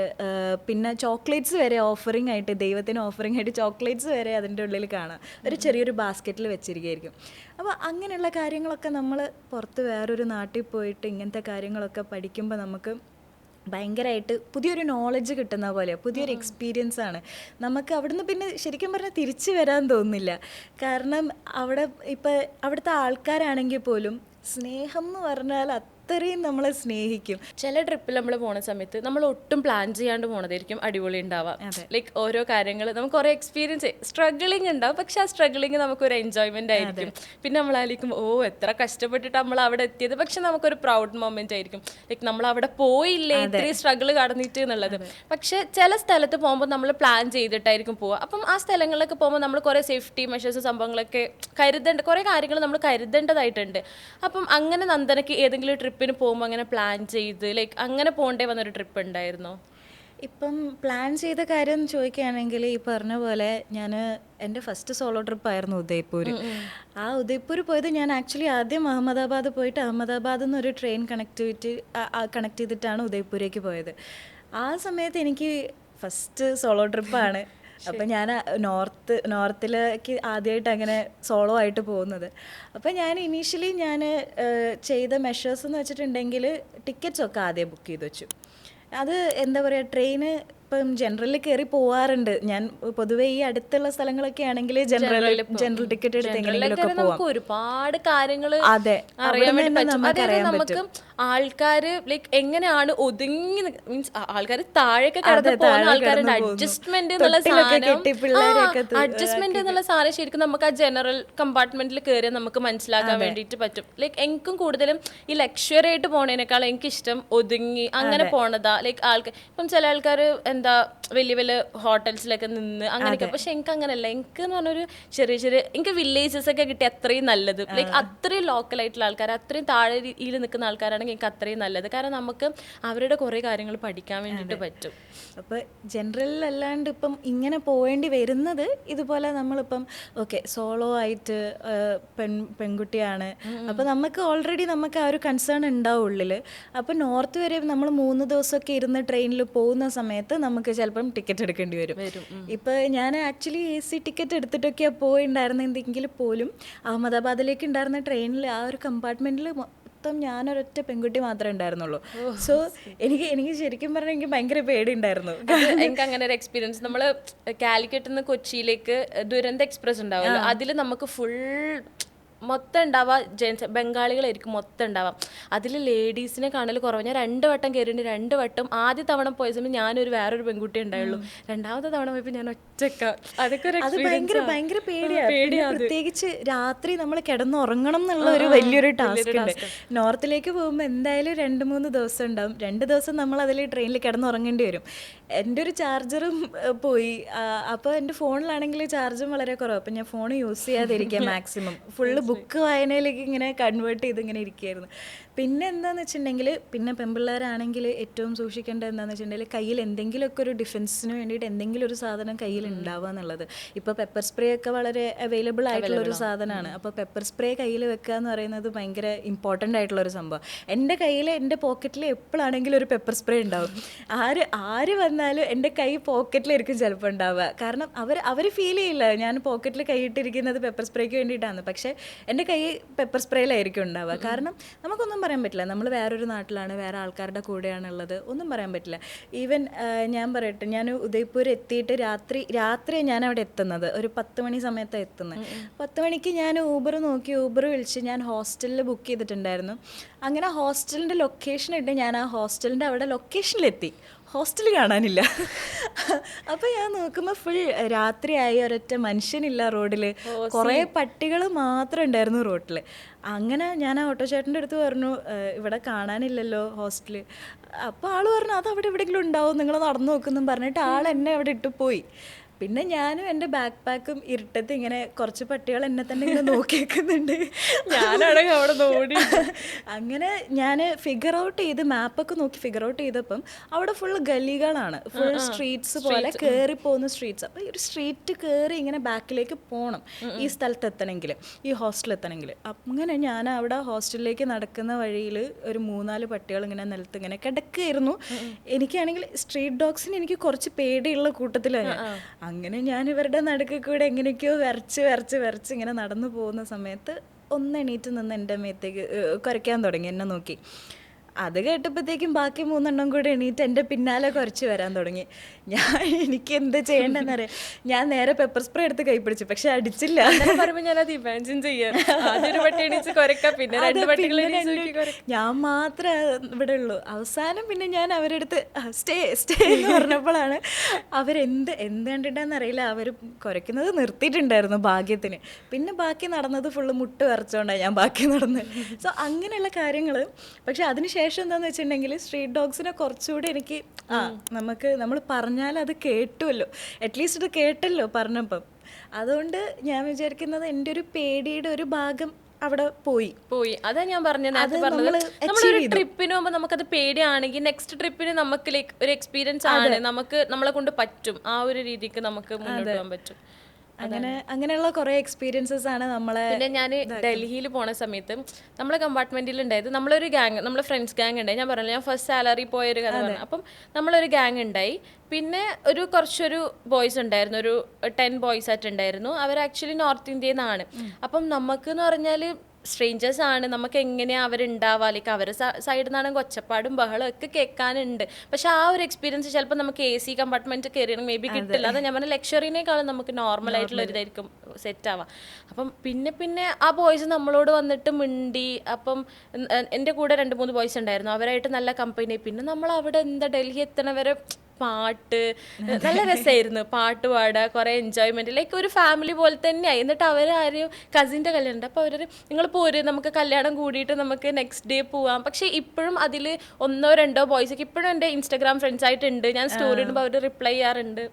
പിന്നെ ചോക്ലേറ്റ്സ് വരെ ഓഫറിങ് ആയിട്ട്, ദൈവത്തിന് ഓഫറിങ് ആയിട്ട് ചോക്ലേറ്റ്സ് വരെ അതിൻ്റെ ഉള്ളിൽ കാണാം, ഒരു ചെറിയൊരു ബാസ്ക്കറ്റിൽ വെച്ചിരിക്കുകയായിരിക്കും. അപ്പോൾ അങ്ങനെയുള്ള കാര്യങ്ങളൊക്കെ നമ്മൾ പുറത്ത് വേറൊരു നാട്ടിൽ പോയിട്ട് ഇങ്ങനത്തെ കാര്യങ്ങളൊക്കെ പഠിക്കുമ്പോൾ നമുക്ക് ഭയങ്കരമായിട്ട് പുതിയൊരു നോളജ് കിട്ടുന്ന പോലെയാണ്, പുതിയൊരു എക്സ്പീരിയൻസ് ആണ് നമുക്ക്. അവിടുന്ന് പിന്നെ ശരിക്കും പറഞ്ഞാൽ തിരിച്ചു വരാൻ തോന്നുന്നില്ല. കാരണം അവിടെ ഇപ്പം അവിടുത്തെ ആൾക്കാരാണെങ്കിൽ പോലും സ്നേഹം എന്ന് പറഞ്ഞാൽ അത്രയും നമ്മളെ സ്നേഹിക്കും. ചില ട്രിപ്പിൽ നമ്മൾ പോണ സമയത്ത് നമ്മൾ ഒട്ടും പ്ലാൻ ചെയ്യാണ്ട് പോണതായിരിക്കും അടിപൊളി ഉണ്ടാവാം. ലൈക്ക് ഓരോ കാര്യങ്ങൾ നമുക്ക് ഓരോ എക്സ്പീരിയൻസ് സ്ട്രഗിളിങ് ഉണ്ടാവും, പക്ഷെ ആ സ്ട്രഗിളിങ് നമുക്കൊരു എൻജോയ്മെന്റ് ആയിരിക്കും. പിന്നെ നമ്മളായിരിക്കും എത്ര കഷ്ടപ്പെട്ടിട്ട് നമ്മൾ അവിടെ എത്തിയത്, പക്ഷെ നമുക്കൊരു പ്രൗഡ് മൊമെന്റ് ആയിരിക്കും. ലൈക്ക് നമ്മൾ അവിടെ പോയില്ലേ ഇത്രയും സ്ട്രഗിൾ കടന്നിട്ട് എന്നുള്ളത്. പക്ഷെ ചില സ്ഥലത്ത് പോകുമ്പോൾ നമ്മൾ പ്ലാൻ ചെയ്തിട്ടായിരിക്കും പോവുക. അപ്പം ആ സ്ഥലങ്ങളിലൊക്കെ പോകുമ്പോൾ നമ്മൾ കുറേ സേഫ്റ്റി മെഷേഴ്സ് സംഭവങ്ങളൊക്കെ കുറേ കാര്യങ്ങൾ നമ്മൾ കരുതേണ്ടതായിട്ടുണ്ട്. അപ്പം അങ്ങനെ നന്ദനക്ക് ഏതെങ്കിലും ട്രിപ്പിന് പോകുമ്പോൾ അങ്ങനെ പ്ലാൻ ചെയ്ത് ലൈക്ക് അങ്ങനെ പോകേണ്ടേ വന്നൊരു ട്രിപ്പ് ഉണ്ടായിരുന്നോ? ഇപ്പം പ്ലാൻ ചെയ്ത കാര്യം ചോദിക്കുകയാണെങ്കിൽ ഈ പറഞ്ഞ പോലെ ഞാൻ എൻ്റെ ഫസ്റ്റ് സോളോ ട്രിപ്പായിരുന്നു ഉദയ്പൂർ. ആ ഉദയ്പൂർ പോയത് ഞാൻ ആക്ച്വലി ആദ്യം അഹമ്മദാബാദ് പോയിട്ട് അഹമ്മദാബാദിൽ നിന്നൊരു ട്രെയിൻ കണക്ട് ചെയ്തിട്ടാണ് ഉദയ്പൂരേക്ക് പോയത്. ആ സമയത്ത് എനിക്ക് ഫസ്റ്റ് സോളോ ട്രിപ്പാണ്. അപ്പം ഞാൻ നോർത്തിലേക്ക് ആദ്യമായിട്ട് അങ്ങനെ സോളോ ആയിട്ട് പോകുന്നത്. അപ്പം ഞാൻ ഇനീഷ്യലി ചെയ്ത മെഷേഴ്സ് എന്ന് വെച്ചിട്ടുണ്ടെങ്കിൽ ടിക്കറ്റ്സ് ഒക്കെ ആദ്യം ബുക്ക് ചെയ്ത് വെച്ചു. അത് എന്താ പറയുക, ട്രെയിന് ഇപ്പം ജനറലിൽ കയറി പോവാറുണ്ട് ഞാൻ പൊതുവെ. ഈ അടുത്തുള്ള സ്ഥലങ്ങളൊക്കെ ആണെങ്കിൽ ജനറൽ ടിക്കറ്റ് എടുത്ത് എങ്ങനെയെങ്കിലുമൊക്കെ പോവാം. ഒരുപാട് കാര്യങ്ങൾ അതെ അറിയാൻ വേണ്ടി പറ്റും. അതായത് നമുക്ക് ആൾക്കാര് ലൈക്ക് എങ്ങനെയാണ് ഒതുങ്ങി മീൻസ് ആൾക്കാർ താഴേക്ക് കടന്നു പോകുന്ന ആൾക്കാരുടെ അഡ്ജസ്റ്റ്മെന്റ് എന്നുള്ള സാധനം ശരിക്കും നമുക്ക് ആ ജനറൽ കമ്പാർട്ട്മെന്റിൽ കയറിയാൽ നമുക്ക് മനസ്സിലാക്കാൻ വേണ്ടിയിട്ട് പറ്റും. ലൈക്ക് എനിക്കും കൂടുതലും ഈ ലക്ഷറി ആയിട്ട് പോണേനേക്കാൾ എനിക്കിഷ്ടം ഒതുങ്ങി അങ്ങനെ പോണതാ. ലൈക്ക് ഇപ്പം ചില ആൾക്കാർ എന്താ വലിയ വലിയ ഹോട്ടൽസിലൊക്കെ നിന്ന് അങ്ങനെയൊക്കെ. പക്ഷെ എനിക്ക് അങ്ങനെയല്ല. എനിക്ക് എന്ന് പറഞ്ഞൊരു ചെറിയ എനിക്ക് വില്ലേജസ് ഒക്കെ കിട്ടി അത്രയും നല്ലത്. ലൈക്ക് അത്രയും ലോക്കൽ ആയിട്ടുള്ള ആൾക്കാർ, അത്രയും താഴെ രീതിയിൽ നിൽക്കുന്ന ആൾക്കാരാണെങ്കിൽ എനിക്ക് അത്രയും നല്ലത്. കാരണം നമുക്ക് അവരുടെ കുറേ കാര്യങ്ങൾ പഠിക്കാൻ വേണ്ടിയിട്ട് പറ്റും. അപ്പോൾ ജനറലിലല്ലാണ്ട് ഇപ്പം ഇങ്ങനെ പോവേണ്ടി വരുന്നത് ഇതുപോലെ നമ്മളിപ്പം ഓക്കെ സോളോ ആയിട്ട് പെൺകുട്ടിയാണ്. അപ്പോൾ നമുക്ക് ഓൾറെഡി നമുക്ക് ആ ഒരു കൺസേൺ ഉണ്ടാവും ഉള്ളിൽ. അപ്പോൾ നോർത്ത് വരെ നമ്മൾ 3 ദിവസമൊക്കെ ഇരുന്ന് ട്രെയിനിൽ പോകുന്ന സമയത്ത് നമുക്ക് ചിലപ്പം ടിക്കറ്റ് എടുക്കേണ്ടി വരും. ഇപ്പോൾ ഞാൻ ആക്ച്വലി AC ടിക്കറ്റ് എടുത്തിട്ടൊക്കെയാണ് പോയിണ്ടായിരുന്നെങ്കിൽ പോലും അഹമ്മദാബാദിലേക്ക് ഉണ്ടായിരുന്ന ട്രെയിനിൽ ആ ഒരു കമ്പാർട്ട്മെൻറ്റിൽ ഞാനൊരൊറ്റ പെൺകുട്ടി മാത്രമേ ഉണ്ടായിരുന്നുള്ളൂ. സോ എനിക്ക് ശരിക്കും പറഞ്ഞാൽ എനിക്ക് ഭയങ്കര പേടി ഉണ്ടായിരുന്നു. എനിക്ക് അങ്ങനെ ഒരു എക്സ്പീരിയൻസ്. നമ്മൾ കാലിക്കറ്റിൽ നിന്ന് കൊച്ചിയിലേക്ക് ദുരന്ത എക്സ്പ്രസ് ഉണ്ടാവുമല്ലോ, അതിൽ നമുക്ക് ഫുൾ മൊത്തം ഉണ്ടാവുക ജെൻസ് ബംഗാളികളായിരിക്കും മൊത്തം ഉണ്ടാവാം. അതിൽ ലേഡീസിനെ കാണൽ കുറവ്. ഞാൻ 2 വട്ടം കയറിയിട്ട് 2 വട്ടം ആദ്യ തവണ പോയ സമയം ഞാനൊരു വേറൊരു പെൺകുട്ടി ഉണ്ടായുള്ളൂ. 2ാമത്തെ തവണ പോയപ്പോൾ ഞാൻ ഒറ്റക്ക. അതൊക്കെ അത് ഭയങ്കര പേടിയാണ്. പ്രത്യേകിച്ച് രാത്രി നമ്മൾ കിടന്നുറങ്ങണം എന്നുള്ള ഒരു വലിയൊരു ടാസ്ക് ഉണ്ട്. നോർത്തിലേക്ക് പോകുമ്പോൾ എന്തായാലും 2-3 ദിവസം ഉണ്ടാവും. 2 ദിവസം നമ്മൾ അതിൽ ട്രെയിനിൽ കിടന്നുറങ്ങേണ്ടി വരും. എൻ്റെ ഒരു ചാർജറും പോയി. അപ്പോൾ എൻ്റെ ഫോണിലാണെങ്കിൽ ചാർജും വളരെ കുറവ്. അപ്പം ഞാൻ ഫോൺ യൂസ് ചെയ്യാതിരിക്കുക മാക്സിമം. ഫുള്ള് ബുക്ക് വായനയിലേക്ക് ഇങ്ങനെ കൺവേർട്ട് ചെയ്ത് ഇങ്ങനെ ഇരിക്കുകയായിരുന്നു. പിന്നെ എന്താണെന്ന് വെച്ചിട്ടുണ്ടെങ്കിൽ പിന്നെ പെൺപിള്ളേരാണെങ്കിൽ ഏറ്റവും സൂക്ഷിക്കേണ്ടത് എന്താണെന്ന് വെച്ചിട്ടുണ്ടെങ്കിൽ കയ്യിൽ എന്തെങ്കിലുമൊക്കെ ഒരു ഡിഫൻസിന് വേണ്ടിയിട്ട് എന്തെങ്കിലും ഒരു സാധനം കയ്യിൽ ഉണ്ടാവുക എന്നുള്ളത്. ഇപ്പോൾ പെപ്പർ സ്പ്രേ ഒക്കെ വളരെ അവൈലബിൾ ആയിട്ടുള്ളൊരു സാധനമാണ്. അപ്പോൾ പെപ്പർ സ്പ്രേ കയ്യിൽ വെക്കുക എന്ന് പറയുന്നത് ഭയങ്കര ഇമ്പോർട്ടൻ്റ് ആയിട്ടുള്ളൊരു സംഭവം. എൻ്റെ കയ്യിൽ എൻ്റെ പോക്കറ്റിൽ എപ്പോഴാണെങ്കിലും ഒരു പെപ്പർ സ്പ്രേ ഉണ്ടാവും. ആര് വന്നാലും എൻ്റെ കൈ പോക്കറ്റിലായിരിക്കും ചിലപ്പോൾ ഉണ്ടാവുക. കാരണം അവർ ഫീൽ ചെയ്യില്ല ഞാൻ പോക്കറ്റിൽ കൈയിട്ടിരിക്കുന്നത് പെപ്പർ സ്പ്രേക്ക് വേണ്ടിയിട്ടാണ്. പക്ഷേ എൻ്റെ കൈ പെപ്പർ സ്പ്രേയിലായിരിക്കും ഉണ്ടാവുക. കാരണം നമുക്കൊന്നും പറയാൻ പറ്റില്ല. നമ്മൾ വേറൊരു നാട്ടിലാണ്, വേറെ ആൾക്കാരുടെ കൂടെയാണുള്ളത്, ഒന്നും പറയാൻ പറ്റില്ല. ഈവൻ ഞാൻ പറയട്ടെ, ഞാൻ ഉദയ്പൂർ എത്തിയിട്ട് രാത്രി ഞാൻ അവിടെ എത്തുന്നത് ഒരു 10 മണി സമയത്താണ് എത്തുന്നത്. 10 മണിക്ക് ഞാൻ ഊബർ വിളിച്ച് ഞാൻ ഹോസ്റ്റലിൽ ബുക്ക് ചെയ്തിട്ടുണ്ടായിരുന്നു. അങ്ങനെ ഹോസ്റ്റലിൻ്റെ ലൊക്കേഷൻ ഇട്ട് ഞാൻ ആ ഹോസ്റ്റലിൻ്റെ അവിടെ ലൊക്കേഷനിലെത്തി. ഹോസ്റ്റൽ കാണാനില്ല. അപ്പോൾ ഞാൻ നോക്കുമ്പോൾ ഫുൾ രാത്രിയായി, ഒരൊറ്റ മനുഷ്യനില്ല റോഡിൽ. കുറേ പട്ടികൾ മാത്രം ഉണ്ടായിരുന്നു റോഡിൽ. അങ്ങനെ ഞാൻ ആ ഓട്ടോ ചേട്ടൻ്റെ അടുത്ത് പറഞ്ഞു ഇവിടെ കാണാനില്ലല്ലോ ഹോസ്റ്റൽ. അപ്പോൾ ആൾ പറഞ്ഞു അത് അവിടെ എവിടെയെങ്കിലും ഉണ്ടാവും, നിങ്ങൾ നടന്നു നോക്കുന്നും പറഞ്ഞിട്ട് ആൾ എന്നെ അവിടെ ഇട്ട് പോയി. പിന്നെ ഞാനും എൻ്റെ ബാക്ക് പാക്കും ഇരുട്ടത്ത് ഇങ്ങനെ കുറച്ച് പട്ടികൾ എന്നെ തന്നെ ഇങ്ങനെ നോക്കിയേക്കുന്നുണ്ട്. ഞാനാണെങ്കിൽ അവിടെ ഓടി. അങ്ങനെ ഞാൻ മാപ്പൊക്കെ നോക്കി ഫിഗർ ഔട്ട് ചെയ്തപ്പം അവിടെ ഫുൾ ഗലികളാണ്, ഫുൾ സ്ട്രീറ്റ്സ് പോലെ കയറി പോകുന്ന സ്ട്രീറ്റ്സ്. അപ്പോൾ ഈ ഒരു സ്ട്രീറ്റ് കയറി ഇങ്ങനെ ബാക്കിലേക്ക് പോകണം ഈ സ്ഥലത്ത് എത്തണമെങ്കിൽ, ഈ ഹോസ്റ്റലിൽ എത്തണമെങ്കിൽ. അങ്ങനെ ഞാൻ അവിടെ ഹോസ്റ്റലിലേക്ക് നടക്കുന്ന വഴിയിൽ ഒരു 3-4 പട്ടികൾ ഇങ്ങനെ നിലത്ത് ഇങ്ങനെ കിടക്കുകയായിരുന്നു. എനിക്കാണെങ്കിൽ സ്ട്രീറ്റ് ഡോഗ്സിന് എനിക്ക് കുറച്ച് പേടിയുള്ള കൂട്ടത്തിലാണ്. അങ്ങനെ ഞാൻ ഇവരുടെ നടുക്ക് കൂടെ എങ്ങനെയൊക്കെയോ വരച്ച് ഇങ്ങനെ നടന്നു പോകുന്ന സമയത്ത് ഒന്ന് എണീറ്റ് നിന്ന് എൻ്റെ മേത്തേക്ക് കുരയ്ക്കാൻ തുടങ്ങി എന്നെ നോക്കി. അത് കേട്ടപ്പോഴത്തേക്കും ബാക്കി 3 കൂടെ എണീറ്റ് എൻ്റെ പിന്നാലെ കുറച്ച് വരാൻ തുടങ്ങി. എനിക്ക് എന്ത് ചെയ്യേണ്ടതെന്നറിയാം. ഞാൻ നേരെ പെപ്പർ സ്പ്രേ എടുത്ത് കൈ പിടിച്ചു, പക്ഷെ അടിച്ചില്ല. പറയുമ്പോൾ ഞാനത് ഇമാജിൻ ചെയ്യാം. ആദ്യം ഒരു പട്ടി എണീച്ച് കുരക്കാം, പിന്നെ 2 പട്ടികൾ ഞാൻ മാത്രമേ ഇവിടെ ഉള്ളൂ. അവസാനം പിന്നെ ഞാൻ അവരെടുത്ത് സ്റ്റേ സ്റ്റേ എന്ന് പറഞ്ഞപ്പോഴാണ് അവരെന്ത് കണ്ടിട്ടാന്ന് അറിയില്ല, അവർ കുരയ്ക്കുന്നത് നിർത്തിയിട്ടുണ്ടായിരുന്നു ഭാഗ്യത്തിന്. പിന്നെ ബാക്കി നടന്നത് ഫുള്ള് മുട്ട് വരച്ചോണ്ടാണ് ഞാൻ ബാക്കി നടന്നത്. സോ അങ്ങനെയുള്ള കാര്യങ്ങൾ. പക്ഷെ അതിനുശേഷം എന്താണെന്ന് വെച്ചിട്ടുണ്ടെങ്കിൽ സ്ട്രീറ്റ് ഡോഗ്സിനെ കുറച്ചുകൂടി എനിക്ക് നമ്മൾ പറഞ്ഞാൽ അത് കേട്ടുമല്ലോ, അറ്റ്ലീസ്റ്റ് ഇത് കേട്ടല്ലോ പറഞ്ഞപ്പം. അതുകൊണ്ട് ഞാൻ വിചാരിക്കുന്നത് എൻ്റെ ഒരു പേടിയുടെ ഒരു ഭാഗം അവിടെ പോയി. അതാ ഞാൻ നേരത്തെ പറഞ്ഞത്. നമ്മളൊരു ട്രിപ്പിന് പോകുമ്പോൾ നമുക്കത് പേടിയാണെങ്കിൽ നെക്സ്റ്റ് ട്രിപ്പിന് നമുക്ക് ലൈക്ക് ഒരു എക്സ്പീരിയൻസ് ആണ്, നമുക്ക് നമ്മളെ കൊണ്ട് പറ്റും, ആ ഒരു രീതിക്ക് നമുക്ക് മുന്നോട്ട് പോകാൻ പറ്റും. അങ്ങനെയുള്ള കുറെ എക്സ്പീരിയൻസസ് ആണ് നമ്മളെ. പിന്നെ ഞാൻ ഡൽഹിയിൽ പോണ സമയത്ത് നമ്മളെ കമ്പാർട്ട്മെന്റിൽ ഉണ്ടായത് നമ്മളൊരു ഗ്യാങ്, നമ്മളെ ഫ്രണ്ട്സ് ഗ്യാങ് ഉണ്ടായി. ഞാൻ പറഞ്ഞില്ല, ഞാൻ ഫസ്റ്റ് സാലറി പോയൊരു കഥ പറഞ്ഞു. അപ്പം നമ്മളൊരു ഗ്യാങ് ഉണ്ടായി. പിന്നെ കുറച്ചൊരു ബോയ്സ് ഉണ്ടായിരുന്നു, ഒരു 10 ബോയ്സ് ആയിട്ടുണ്ടായിരുന്നു. അവർ ആക്ച്വലി നോർത്ത് ഇന്ത്യയിൽ നിന്നാണ്. അപ്പം നമുക്ക് എന്ന് പറഞ്ഞാൽ സ്ട്രേഞ്ചേഴ്സ് ആണ്, നമുക്ക് എങ്ങനെയാ അവരുണ്ടാവുക, ലൈക്ക് അവരുടെ സൈഡിൽ നിന്നാണെങ്കിൽ ഒച്ചപ്പാടും ബഹളം ഒക്കെ കേൾക്കാനുണ്ട്. പക്ഷെ ആ ഒരു എക്സ്പീരിയൻസ് ചിലപ്പോൾ നമുക്ക് AC കമ്പാർട്ട്മെന്റ് കയറിയാണെങ്കിൽ മേ ബി കിട്ടില്ല. അത് ഞാൻ പറഞ്ഞ ലക്ഷറിനേക്കാളും നമുക്ക് നോർമൽ ആയിട്ടുള്ള ഒരു ഇതായിരിക്കും സെറ്റ് ആവാം. അപ്പം പിന്നെ ആ ബോയ്സ് നമ്മളോട് വന്നിട്ട് മിണ്ടി. അപ്പം എൻ്റെ കൂടെ 2-3 ബോയ്സ് ഉണ്ടായിരുന്നു, അവരായിട്ട് നല്ല കമ്പനി. പിന്നെ നമ്മൾ അവിടെ ഡൽഹി എത്തണവരെ പാട്ട് നല്ല രസമായിരുന്നു, പാട്ട് പാടുക, കുറേ എൻജോയ്മെന്റ്, ലൈക്ക് ഒരു ഫാമിലി പോലെ തന്നെയായി. എന്നിട്ട് അവരാരും കസിൻ്റെ കല്യാണം ഉണ്ട്, അപ്പോൾ അവർ നിങ്ങൾ പോര്, നമുക്ക് കല്യാണം കൂടിയിട്ട് നമുക്ക് നെക്സ്റ്റ് ഡേ പോവാം. പക്ഷേ ഇപ്പോഴും അതിൽ 1-2 ബോയ്സൊക്കെ ഇപ്പോഴും എൻ്റെ ഇൻസ്റ്റാഗ്രാം ഫ്രണ്ട്സ് ആയിട്ടുണ്ട്. ഞാൻ സ്റ്റോറി ഇടുമ്പോൾ അവർ റിപ്ലൈ ചെയ്യാറുണ്ട്.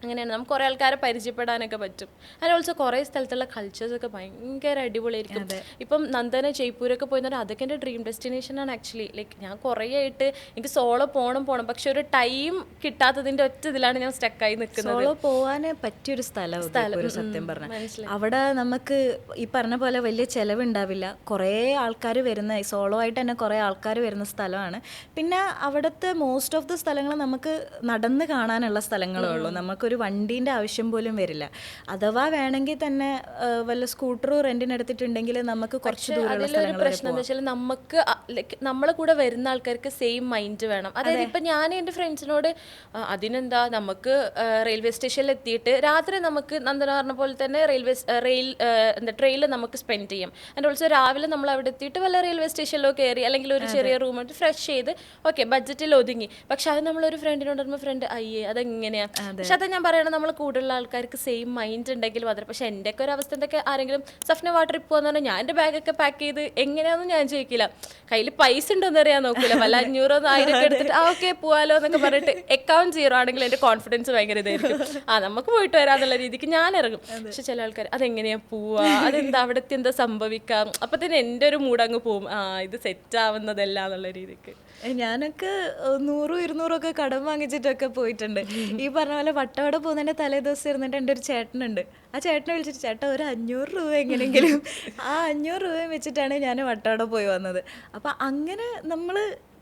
അങ്ങനെയാണ് നമുക്ക് കുറേ ആൾക്കാരെ പരിചയപ്പെടാനൊക്കെ പറ്റും. ആൻഡ് ഓൾസോ കുറേ സ്ഥലത്തുള്ള കൾച്ചേഴ്സൊക്കെ ഭയങ്കര അടിപൊളിയായിരിക്കും. ഇപ്പം നന്ദന ജയ്പൂരൊക്കെ പോയെന്ന് അതൊക്കെ എൻ്റെ ഡ്രീം ഡെസ്റ്റിനേഷനാണ് ആക്ച്വലി. ലൈക്ക് ഞാൻ കുറേ ആയിട്ട് എനിക്ക് സോളോ പോകണം, പക്ഷെ ഒരു ടൈം കിട്ടാത്തതിൻ്റെ ഒറ്റ ഇതിലാണ് ഞാൻ സ്റ്റക്കായി നിൽക്കുന്നത്. സോളോ പോകാൻ പറ്റിയൊരു സ്ഥലം സത്യം പറഞ്ഞാൽ. അവിടെ നമുക്ക് ഈ പറഞ്ഞ പോലെ വലിയ ചിലവുണ്ടാവില്ല, കുറേ ആൾക്കാർ വരുന്ന, സോളോ ആയിട്ട് തന്നെ കുറേ ആൾക്കാർ വരുന്ന സ്ഥലമാണ്. പിന്നെ അവിടുത്തെ മോസ്റ്റ് ഓഫ് ദ സ്ഥലങ്ങൾ നമുക്ക് നടന്ന് കാണാനുള്ള സ്ഥലങ്ങളേ ഉള്ളൂ, നമുക്കൊരു വണ്ടീൻ്റെ ആവശ്യം പോലും വരില്ല. അഥവാ വേണമെങ്കിൽ തന്നെ വല്ല സ്കൂട്ടറോ റെന്റിനെടുത്തിട്ടുണ്ടെങ്കിൽ നമുക്ക് കുറച്ച് ദൂരമുള്ള സ്ഥലങ്ങൾ. പ്രശ്നം എന്താ വെച്ചാൽ നമുക്ക് നമ്മളെ കൂടെ വരുന്ന ആൾക്കാർക്ക് സെയിം മൈൻഡ് വേണം. അതായത് ഇപ്പം ഞാൻ എൻ്റെ ഫ്രണ്ട്സിനോട് അതിനെന്താ, നമുക്ക് റെയിൽവേ സ്റ്റേഷനിൽ എത്തിയിട്ട് രാത്രി നമുക്ക് നന്ദന പറഞ്ഞ പോലെ തന്നെ ട്രെയിനിൽ നമുക്ക് സ്പെൻഡ് ചെയ്യാം. ആൻഡ് ഓൾസോ രാവിലെ നമ്മൾ അവിടെ എത്തിയിട്ട് വല്ല റെയിൽവേ സ്റ്റേഷനിലോ കയറി അല്ലെങ്കിൽ ഒരു ചെറിയ റൂം എടുത്ത് ഫ്രഷ് ചെയ്ത് ഓക്കെ ബഡ്ജറ്റിൽ ഒതുങ്ങി. പക്ഷെ അത് നമ്മളൊരു ഫ്രണ്ടിനോട് പറയുമ്പോൾ ഫ്രണ്ട് അയ്യേ അതെങ്ങനെയാ. പക്ഷെ അത് ഞാൻ പറയണം, നമ്മൾ കൂടുതലുള്ള ആൾക്കാർക്ക് സെയിം മൈൻഡ് ഉണ്ടെങ്കിൽ മാത്രം. പക്ഷെ എൻ്റെ ഒക്കെ ഒരു അവസ്ഥ എന്തൊക്കെ, ആരെങ്കിലും സഫ്ന വാട്ടർ പോകുന്ന പറഞ്ഞാൽ ഞാൻ എൻ്റെ ബാഗൊക്കെ പാക്ക് ചെയ്ത് എങ്ങനെയാണെന്ന് ഞാൻ ചോദിക്കില്ല, കയ്യിൽ പൈസ ഉണ്ടോന്ന് അറിയാൻ നോക്കില്ല, വല്ല 500-1000 എടുത്തിട്ട് ഓക്കെ പോവാലോ എന്നൊക്കെ പറഞ്ഞിട്ട് അക്കൗണ്ട് 0 ആണെങ്കിൽ എൻ്റെ കോൺഫിഡൻസ് ഭയങ്കര ഇതായിരിക്കും, നമുക്ക് പോയിട്ട് വരാന്നുള്ള രീതിക്ക് ഞാൻ ഇറങ്ങും. പക്ഷെ ചില ആൾക്കാർ അതെങ്ങനെയാ പോവാ, അതെന്താ അവിടുത്തെ എന്താ സംഭവിക്കാം, അപ്പം തന്നെ എൻ്റെ ഒരു മൂടങ്ങ് പോവും, ഇത് സെറ്റ് ആവുന്നതല്ല എന്നുള്ള രീതിക്ക്. ഞാനൊക്കെ 100-200 ഒക്കെ കടം വാങ്ങിച്ചിട്ടൊക്കെ പോയിട്ടുണ്ട്. ഈ പറഞ്ഞ പോലെ വട്ടവട പോകുന്നതിൻ്റെ തലേ ദിവസം ഇരുന്നിട്ട് എൻ്റെ ഒരു ചേട്ടനുണ്ട്, ആ ചേട്ടനെ വിളിച്ചിട്ട് ചേട്ടാ ഒരു 500 രൂപ എങ്ങനെയെങ്കിലും, ആ 500 രൂപയും വെച്ചിട്ടാണ് ഞാൻ വട്ടവട പോയി വന്നത്. അപ്പം അങ്ങനെ നമ്മൾ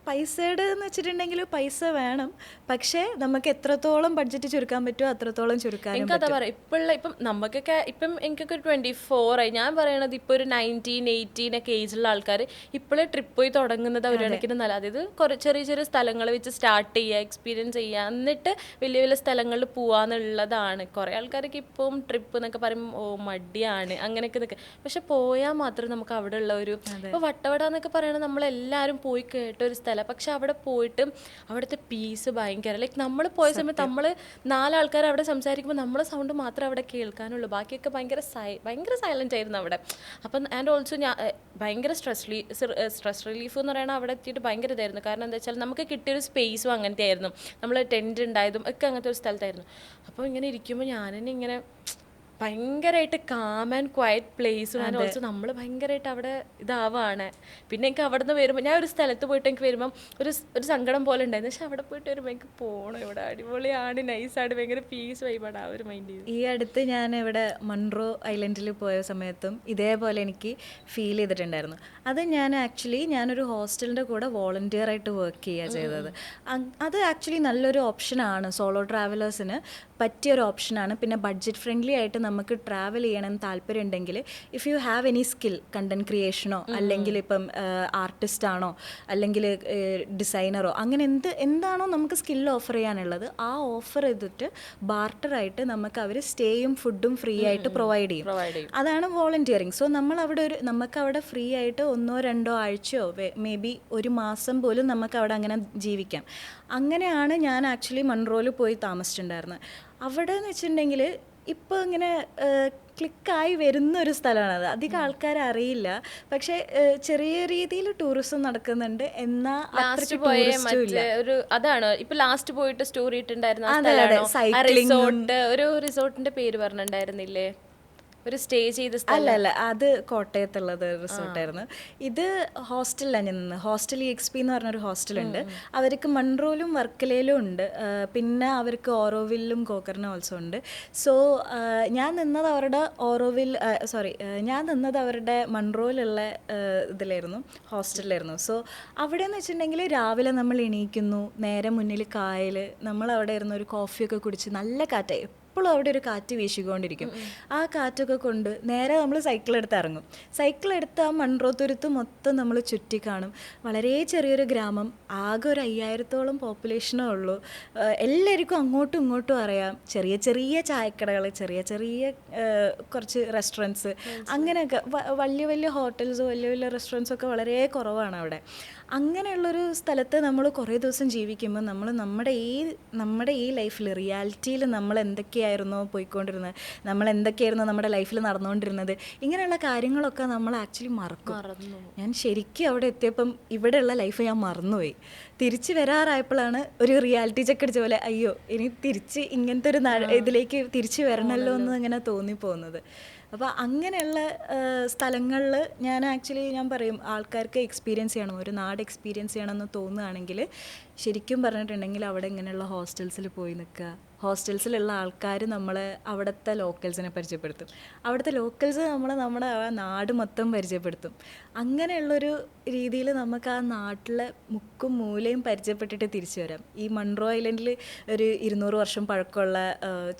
പൈസയുടെ എന്ന് വെച്ചിട്ടുണ്ടെങ്കിൽ പൈസ വേണം, പക്ഷേ നമുക്ക് എത്രത്തോളം ബഡ്ജറ്റ് ചുരുക്കാൻ പറ്റുമോ അത്രത്തോളം ചുരുക്കാൻ. എനിക്കതാ പറയാം, ഇപ്പം നമുക്കൊക്കെ ഇപ്പം എനിക്കൊക്കെ ഒരു 24 ആയി. ഞാൻ പറയണത് ഇപ്പോൾ ഒരു 19-18 ഒക്കെ ഏജുള്ള ആൾക്കാർ ഇപ്പോഴേ ട്രിപ്പ് പോയി തുടങ്ങുന്നത് ഒരു കണക്കിന് നല്ല. അതായത് കുറേ ചെറിയ ചെറിയ സ്ഥലങ്ങൾ വെച്ച് സ്റ്റാർട്ട് ചെയ്യുക, എക്സ്പീരിയൻസ് ചെയ്യുക, എന്നിട്ട് വലിയ വലിയ സ്ഥലങ്ങളിൽ പോവാന്നുള്ളതാണ്. കുറേ ആൾക്കാർക്ക് ഇപ്പം ട്രിപ്പ് എന്നൊക്കെ പറയുമ്പോൾ മടിയാണ് അങ്ങനെയൊക്കെ നിൽക്കുക. പക്ഷെ പോയാൽ മാത്രം നമുക്ക് അവിടെ ഉള്ള ഒരു, ഇപ്പോൾ വട്ടവട എന്നൊക്കെ പറയണത് നമ്മളെല്ലാവരും പോയി കേട്ടൊരു സ്ഥലം. പക്ഷെ അവിടെ പോയിട്ട് അവിടുത്തെ പീസ് ഭയങ്കര, ലൈക്ക് നമ്മൾ പോയ സമയത്ത് നമ്മൾ 4 ആൾക്കാർ അവിടെ സംസാരിക്കുമ്പോൾ നമ്മളെ സൗണ്ട് മാത്രമേ അവിടെ കേൾക്കാനുള്ളൂ, ബാക്കിയൊക്കെ ഭയങ്കര സൈലൻ്റ് ആയിരുന്നു അവിടെ. അപ്പം ആൻഡ് ഓൾസോ ഞാൻ ഭയങ്കര സ്ട്രെസ് റിലീഫ് എന്ന് പറയുന്നത് അവിടെ എത്തിയിട്ട് ഭയങ്കര ഇതായിരുന്നു. കാരണം എന്താ വെച്ചാൽ നമുക്ക് കിട്ടിയൊരു സ്പേസും അങ്ങനത്തെ ആയിരുന്നു, നമ്മൾ ടെൻറ്റ് ഉണ്ടായതും ഒക്കെ അങ്ങനത്തെ ഒരു സ്ഥലത്തായിരുന്നു. അപ്പോൾ ഇങ്ങനെ ഇരിക്കുമ്പോൾ ഞാൻ തന്നെ ഇങ്ങനെ ഭയങ്കരമായിട്ട് കാം ആൻഡ് ക്വയറ്റ് പ്ലേസും ആൻഡ് ഓൾസോ നമ്മൾ ഭയങ്കരമായിട്ട് അവിടെ ഇതാവാണ്. പിന്നെ എനിക്ക് അവിടെ നിന്ന് വരുമ്പോൾ ഞാൻ ഒരു സ്ഥലത്ത് പോയിട്ട് എനിക്ക് വരുമ്പം ഒരു സങ്കടം പോലെ ഉണ്ടായിരുന്നു. പക്ഷെ അവിടെ പോയിട്ട് വരുമ്പോൾ എനിക്ക് പോകണം, ഇവിടെ അടിപൊളിയാണ്, നൈസാണ്, ഭയങ്കര പീസ് വൈബാണ് ആ ഒരു മൈൻഡ്. ഈ അടുത്ത് ഞാൻ ഇവിടെ മൺട്രോ ഐലൻഡിൽ പോയ സമയത്തും ഇതേപോലെ എനിക്ക് ഫീൽ ചെയ്തിട്ടുണ്ടായിരുന്നു. അത് ഞാനൊരു ഹോസ്റ്റലിൻ്റെ കൂടെ വോളണ്ടിയറായിട്ട് വർക്ക് ചെയ്യുക ചെയ്തത്. അത് ആക്ച്വലി നല്ലൊരു ഓപ്ഷനാണ് സോളോ ട്രാവലേഴ്സിന്. പറ്റിയൊരു ഓപ്ഷനാണ്. പിന്നെ ബഡ്ജറ്റ് ഫ്രണ്ട്ലി ആയിട്ട് നമുക്ക് ട്രാവൽ ചെയ്യണം താല്പര്യം ഉണ്ടെങ്കിൽ, if you have any skill, content ക്രിയേഷനോ അല്ലെങ്കിൽ ഇപ്പം ആർട്ടിസ്റ്റ് ആണോ അല്ലെങ്കിൽ ഡിസൈനറോ, അങ്ങനെ എന്താണോ നമുക്ക് സ്കിൽ ഓഫർ ചെയ്യാനുള്ളത്, ആ ഓഫർ ചെയ്തിട്ട് ബാർട്ടറായിട്ട് നമുക്ക് അവർ സ്റ്റേയും ഫുഡും ഫ്രീ ആയിട്ട് പ്രൊവൈഡ് ചെയ്യും. അതാണ് വോളണ്ടിയറിങ്. സോ നമ്മൾ അവിടെ നമുക്ക് അവിടെ ഫ്രീ ആയിട്ട് 1-2 ആഴ്ചയോ മേ ബി ഒരു മാസം പോലും നമുക്ക് അവിടെ അങ്ങനെ ജീവിക്കാം. അങ്ങനെയാണ് ഞാൻ ആക്ച്വലി മൺട്രോയിൽ പോയി താമസിച്ചിട്ടുണ്ടായിരുന്നത്. അവിടെ എന്ന് വെച്ചിട്ടുണ്ടെങ്കിൽ ഇപ്പോൾ ഇങ്ങനെ ക്ലിക്കായി വരുന്ന ഒരു സ്ഥലമാണത്. അധികം ആൾക്കാർ അറിയില്ല, പക്ഷേ ചെറിയ രീതിയിൽ ടൂറിസം നടക്കുന്നുണ്ട്. എന്നാൽ അതാണ് ഇപ്പൊ ലാസ്റ്റ് പോയിട്ട് സ്റ്റോറി ഇട്ടുണ്ടായിരുന്ന റിസോർട്ട്, ഒരു റിസോർട്ടിന്റെ പേര് പറഞ്ഞിട്ടുണ്ടായിരുന്നില്ലേ, ഒരു സ്റ്റേ ചെയ്ത സ്ഥലം? അല്ല, അത് കോട്ടയത്തുള്ളത് റിസോർട്ടായിരുന്നു. ഇത് ഹോസ്റ്റലിലാണ് ഞാൻ നിന്ന്. ഹോസ്റ്റൽ EXP എന്ന് പറഞ്ഞൊരു ഹോസ്റ്റലുണ്ട്. അവർക്ക് മൺട്രോയിലും വർക്കലയിലും ഉണ്ട്, പിന്നെ അവർക്ക് ഓറോവില്ലും ഗോകർണ ഓൾസോ ഉണ്ട്. സോ ഞാൻ നിന്നത് അവരുടെ മൺട്രോയിലുള്ള ഇതിലായിരുന്നു, ഹോസ്റ്റലിലായിരുന്നു. സോ അവിടെ എന്ന് വെച്ചിട്ടുണ്ടെങ്കിൽ രാവിലെ നമ്മൾ എണീക്കുന്നു, നേരെ മുന്നിൽ കായൽ, നമ്മൾ അവിടെ ഇരുന്ന് ഒരു കോഫിയൊക്കെ കുടിച്ച് നല്ല കാറ്റായി, എപ്പോഴും അവിടെ ഒരു കാറ്റ് വീശിക്കൊണ്ടിരിക്കും. ആ കാറ്റൊക്കെ കൊണ്ട് നേരെ നമ്മൾ സൈക്കിളെടുത്ത് ഇറങ്ങും. സൈക്കിളെടുത്ത് ആ മൺട്രോ തുരുത്ത് മൊത്തം നമ്മൾ ചുറ്റി കാണും. വളരെ ചെറിയൊരു ഗ്രാമം, ആകെ ഒരു 5000-ഓളം പോപ്പുലേഷനേ ഉള്ളൂ. എല്ലാവർക്കും അങ്ങോട്ടും ഇങ്ങോട്ടും അറിയാം. ചെറിയ ചെറിയ ചായക്കടകൾ, ചെറിയ കുറച്ച് റെസ്റ്റോറൻറ്റ്സ്, അങ്ങനെയൊക്കെ വലിയ വലിയ ഹോട്ടൽസ്, വലിയ വലിയ റെസ്റ്റോറൻറ്റ്സൊക്കെ വളരെ കുറവാണ് അവിടെ. അങ്ങനെയുള്ളൊരു സ്ഥലത്ത് നമ്മൾ കുറേ ദിവസം ജീവിക്കുമ്പോൾ നമ്മൾ നമ്മുടെ ഈ ലൈഫിൽ, റിയാലിറ്റിയിൽ നമ്മൾ എന്തൊക്കെയായിരുന്നോ പോയിക്കൊണ്ടിരുന്നത്, നമ്മൾ എന്തൊക്കെയായിരുന്നു നമ്മുടെ ലൈഫിൽ നടന്നുകൊണ്ടിരുന്നത്, ഇങ്ങനെയുള്ള കാര്യങ്ങളൊക്കെ നമ്മൾ ആക്ച്വലി മറക്കും. ഞാൻ ശരിക്കും അവിടെ എത്തിയപ്പം ഇവിടെയുള്ള ലൈഫ് ഞാൻ മറന്നുപോയി. തിരിച്ച് വരാറായപ്പോഴാണ് ഒരു റിയാലിറ്റി ചെക്ക് അടിച്ച പോലെ, അയ്യോ ഇനി തിരിച്ച് ഇങ്ങനത്തെ ഒരു ഇതിലേക്ക് തിരിച്ച് വരണമല്ലോ എന്ന് ഇങ്ങനെ തോന്നിപ്പോകുന്നത്. അപ്പോൾ അങ്ങനെയുള്ള സ്ഥലങ്ങളിൽ ഞാൻ പറയും ആൾക്കാർക്ക് എക്സ്പീരിയൻസ് ചെയ്യണം, ഒരു നാട് എക്സ്പീരിയൻസ് ചെയ്യണമെന്ന് തോന്നുകയാണെങ്കിൽ ശരിക്കും പറഞ്ഞിട്ടുണ്ടെങ്കിൽ അവിടെ ഇങ്ങനെയുള്ള ഹോസ്റ്റൽസിൽ പോയി നിൽക്കുക. ഹോസ്റ്റൽസിലുള്ള ആൾക്കാർ നമ്മളെ അവിടുത്തെ ലോക്കൽസിനെ പരിചയപ്പെടുത്തും, അവിടുത്തെ ലോക്കൽസ് നമ്മുടെ ആ നാട് മൊത്തം പരിചയപ്പെടുത്തും. അങ്ങനെയുള്ളൊരു രീതിയിൽ നമുക്ക് ആ നാട്ടിലെ മുക്കും മൂലയും പരിചയപ്പെട്ടിട്ട് തിരിച്ചു വരാം. ഈ മൺട്രോ ഐലൻഡിൽ ഒരു 200 വർഷം പഴക്കമുള്ള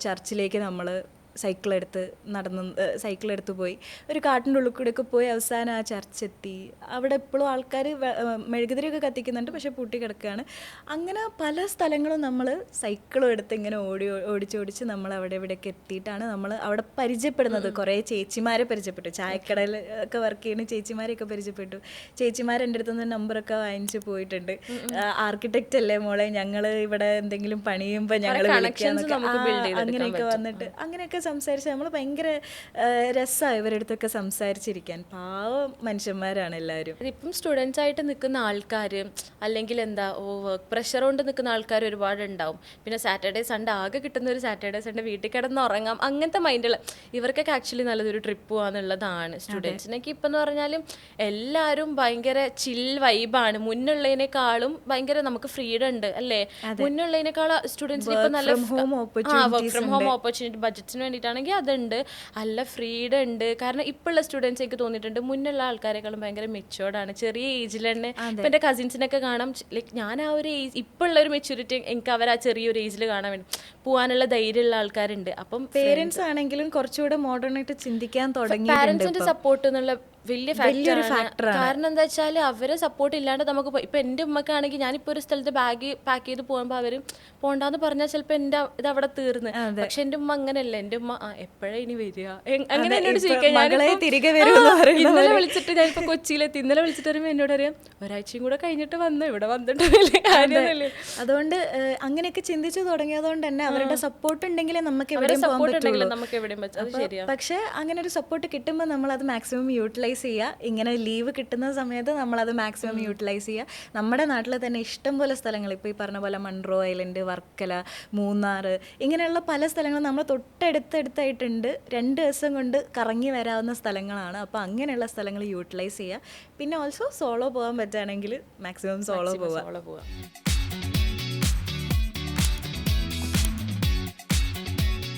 ചർച്ചിലേക്ക് നമ്മൾ സൈക്കിളെടുത്ത് പോയി ഒരു കാട്ടിൻ്റെ ഉള്ളിൽ കൂടെയൊക്കെ പോയി അവസാനം ആ ചർച്ചെത്തി. അവിടെ എപ്പോഴും ആൾക്കാർ മെഴുകുതിരിയൊക്കെ കത്തിക്കുന്നുണ്ട്, പക്ഷെ പൂട്ടി കിടക്കുകയാണ്. അങ്ങനെ പല സ്ഥലങ്ങളും നമ്മൾ സൈക്കിളും എടുത്ത് ഇങ്ങനെ ഓടിച്ച് നമ്മൾ അവിടെ ഇവിടെയൊക്കെ എത്തിയിട്ടാണ് നമ്മൾ അവിടെ പരിചയപ്പെടുന്നത്. കുറേ ചേച്ചിമാരെ പരിചയപ്പെട്ടു, ചായക്കടയിൽ ഒക്കെ വർക്ക് ചെയ്യുന്ന ചേച്ചിമാരെയൊക്കെ പരിചയപ്പെട്ടു. ചേച്ചിമാർ എൻ്റെ അടുത്ത് നിന്ന് നമ്പറൊക്കെ വാങ്ങിച്ച് പോയിട്ടുണ്ട്. ആർക്കിടെക്റ്റ് അല്ലേ മോളെ, ഞങ്ങൾ ഇവിടെ എന്തെങ്കിലും പണിയുമ്പോൾ ഞങ്ങൾ അങ്ങനെയൊക്കെ വന്നിട്ട് അങ്ങനെയൊക്കെ സംസാരിച്ച് നമ്മൾ ഭയങ്കര രസമായി ഇവരുടെ അടുത്തൊക്കെ സംസാരിച്ചിരിക്കാൻ. പാവം മനുഷ്യന്മാരാണ് എല്ലാവരും. ഇപ്പം സ്റ്റുഡൻസ് ആയിട്ട് നിൽക്കുന്ന ആൾക്കാർ, അല്ലെങ്കിൽ വർക്ക് പ്രഷർ കൊണ്ട് നിൽക്കുന്ന ആൾക്കാർ ഒരുപാടുണ്ടാവും. പിന്നെ സാറ്റർഡേ സൺഡേ ആകെ കിട്ടുന്ന ഒരു സാറ്റർഡേ സൺഡേ വീട്ടിൽ കിടന്ന് ഉറങ്ങാം, അങ്ങനത്തെ മൈൻഡുള്ള ഇവർക്കൊക്കെ ആക്ച്വലി നല്ലതൊരു ട്രിപ്പ് പോകാന്നുള്ളതാണ്. സ്റ്റുഡൻസിനൊക്കെ ഇപ്പം എന്ന് പറഞ്ഞാലും എല്ലാവരും ഭയങ്കര ചിൽ വൈബാണ്. മുന്നുള്ളതിനേക്കാളും ഭയങ്കര നമുക്ക് ഫ്രീഡം ഉണ്ട് അല്ലേ. മുന്നുള്ളതിനേക്കാളും സ്റ്റുഡൻസിന് ഇപ്പം നല്ല വർക്ക് ഫ്രം ഹോം ഓപ്പർച്യൂണിറ്റി ബഡ്ജറ്റിന് വേണ്ടിയിട്ടാണെങ്കിൽ അതുണ്ട്, നല്ല ഫ്രീഡം ഉണ്ട്. കാരണം ഇപ്പോഴുള്ള സ്റ്റുഡൻസ് എനിക്ക് തോന്നിയിട്ടുണ്ട് മുന്നുള്ള ആൾക്കാരെക്കാളും ഭയങ്കര മെച്ചുവേർഡാണ്. ചെറിയ ഏജിൽ തന്നെ ഇപ്പം എൻ്റെ കസിൻസിനൊക്കെ കാണാം, ലൈക്ക് ഞാൻ ആ ഒരു ഏജ് ഇപ്പോഴുള്ള ഒരു മെച്യൂരിറ്റി എനിക്ക് അവർ ആ ചെറിയൊരു ഏജിൽ കാണാൻ വേണ്ടി പോകാനുള്ള ധൈര്യമുള്ള ആൾക്കാരുണ്ട്. അപ്പം പേരൻസ് ആണെങ്കിലും കുറച്ചുകൂടെ മോഡേൺ ആയിട്ട് ചിന്തിക്കാൻ തുടങ്ങി. പാരൻസിന്റെ സപ്പോർട്ട് എന്നുള്ള വലിയ ഫാക്ടർ. കാരണം എന്താ വെച്ചാൽ അവരെ സപ്പോർട്ട് ഇല്ലാണ്ട് നമുക്ക് ഇപ്പം എൻ്റെ ഉമ്മക്കാണെങ്കിൽ ഞാനിപ്പോൾ ഒരു സ്ഥലത്ത് ബാഗ് പാക്ക് ചെയ്ത് പോകുമ്പോൾ അവർ പോണ്ടാന്ന് പറഞ്ഞാൽ ചിലപ്പോൾ എൻ്റെ ഇത് അവിടെ തീർന്ന്. പക്ഷെ എൻ്റെ ഉമ്മ അങ്ങനെയല്ല. എൻ്റെ ഉമ്മ എപ്പോഴാ ഇനി വരിക അങ്ങനെ എന്നോട് ചോദിക്കാം. ഇന്നലെ വിളിച്ചിട്ട് ഞാനിപ്പോൾ കൊച്ചിയിലെത്തി, ഇന്നലെ വിളിച്ചിട്ട് വരുമ്പോൾ എന്നോട് അറിയാം ഒരാഴ്ചയും കൂടെ കഴിഞ്ഞിട്ട് വന്നു, ഇവിടെ വന്നിട്ട് വലിയ കാര്യമൊന്നുമില്ല. അതുകൊണ്ട് അങ്ങനെയൊക്കെ ചിന്തിച്ചു തുടങ്ങിയതുകൊണ്ട് തന്നെ അവരുടെ സപ്പോർട്ട് ഉണ്ടെങ്കിലേ നമുക്ക് എവിടെയും പോകാൻ പറ്റുള്ളൂ. പക്ഷെ അങ്ങനെ ഒരു സപ്പോർട്ട് കിട്ടുമ്പോൾ നമ്മളത് മാക്സിമം യൂട്ടിലൈസ് ചെയ്യുക. ഇങ്ങനെ ലീവ് കിട്ടുന്ന സമയത്ത് നമ്മളത് മാക്സിമം യൂട്ടിലൈസ് ചെയ്യുക. നമ്മുടെ നാട്ടിൽ തന്നെ ഇഷ്ടം പോലെ സ്ഥലങ്ങൾ, ഇപ്പോൾ ഈ പറഞ്ഞ പോലെ മൺട്രോ ഐലൻഡ്, വർക്കല, മൂന്നാർ, ഇങ്ങനെയുള്ള പല സ്ഥലങ്ങളും നമ്മൾ തൊട്ടടുത്തായിട്ടുണ്ട്. 2 ദിവസം കൊണ്ട് കറങ്ങി വരാവുന്ന സ്ഥലങ്ങളാണ്. അപ്പോൾ അങ്ങനെയുള്ള സ്ഥലങ്ങൾ യൂട്ടിലൈസ് ചെയ്യുക. പിന്നെ ഓൾസോ സോളോ പോകാൻ പറ്റുകയാണെങ്കിൽ മാക്സിമം സോളോ പോവുക.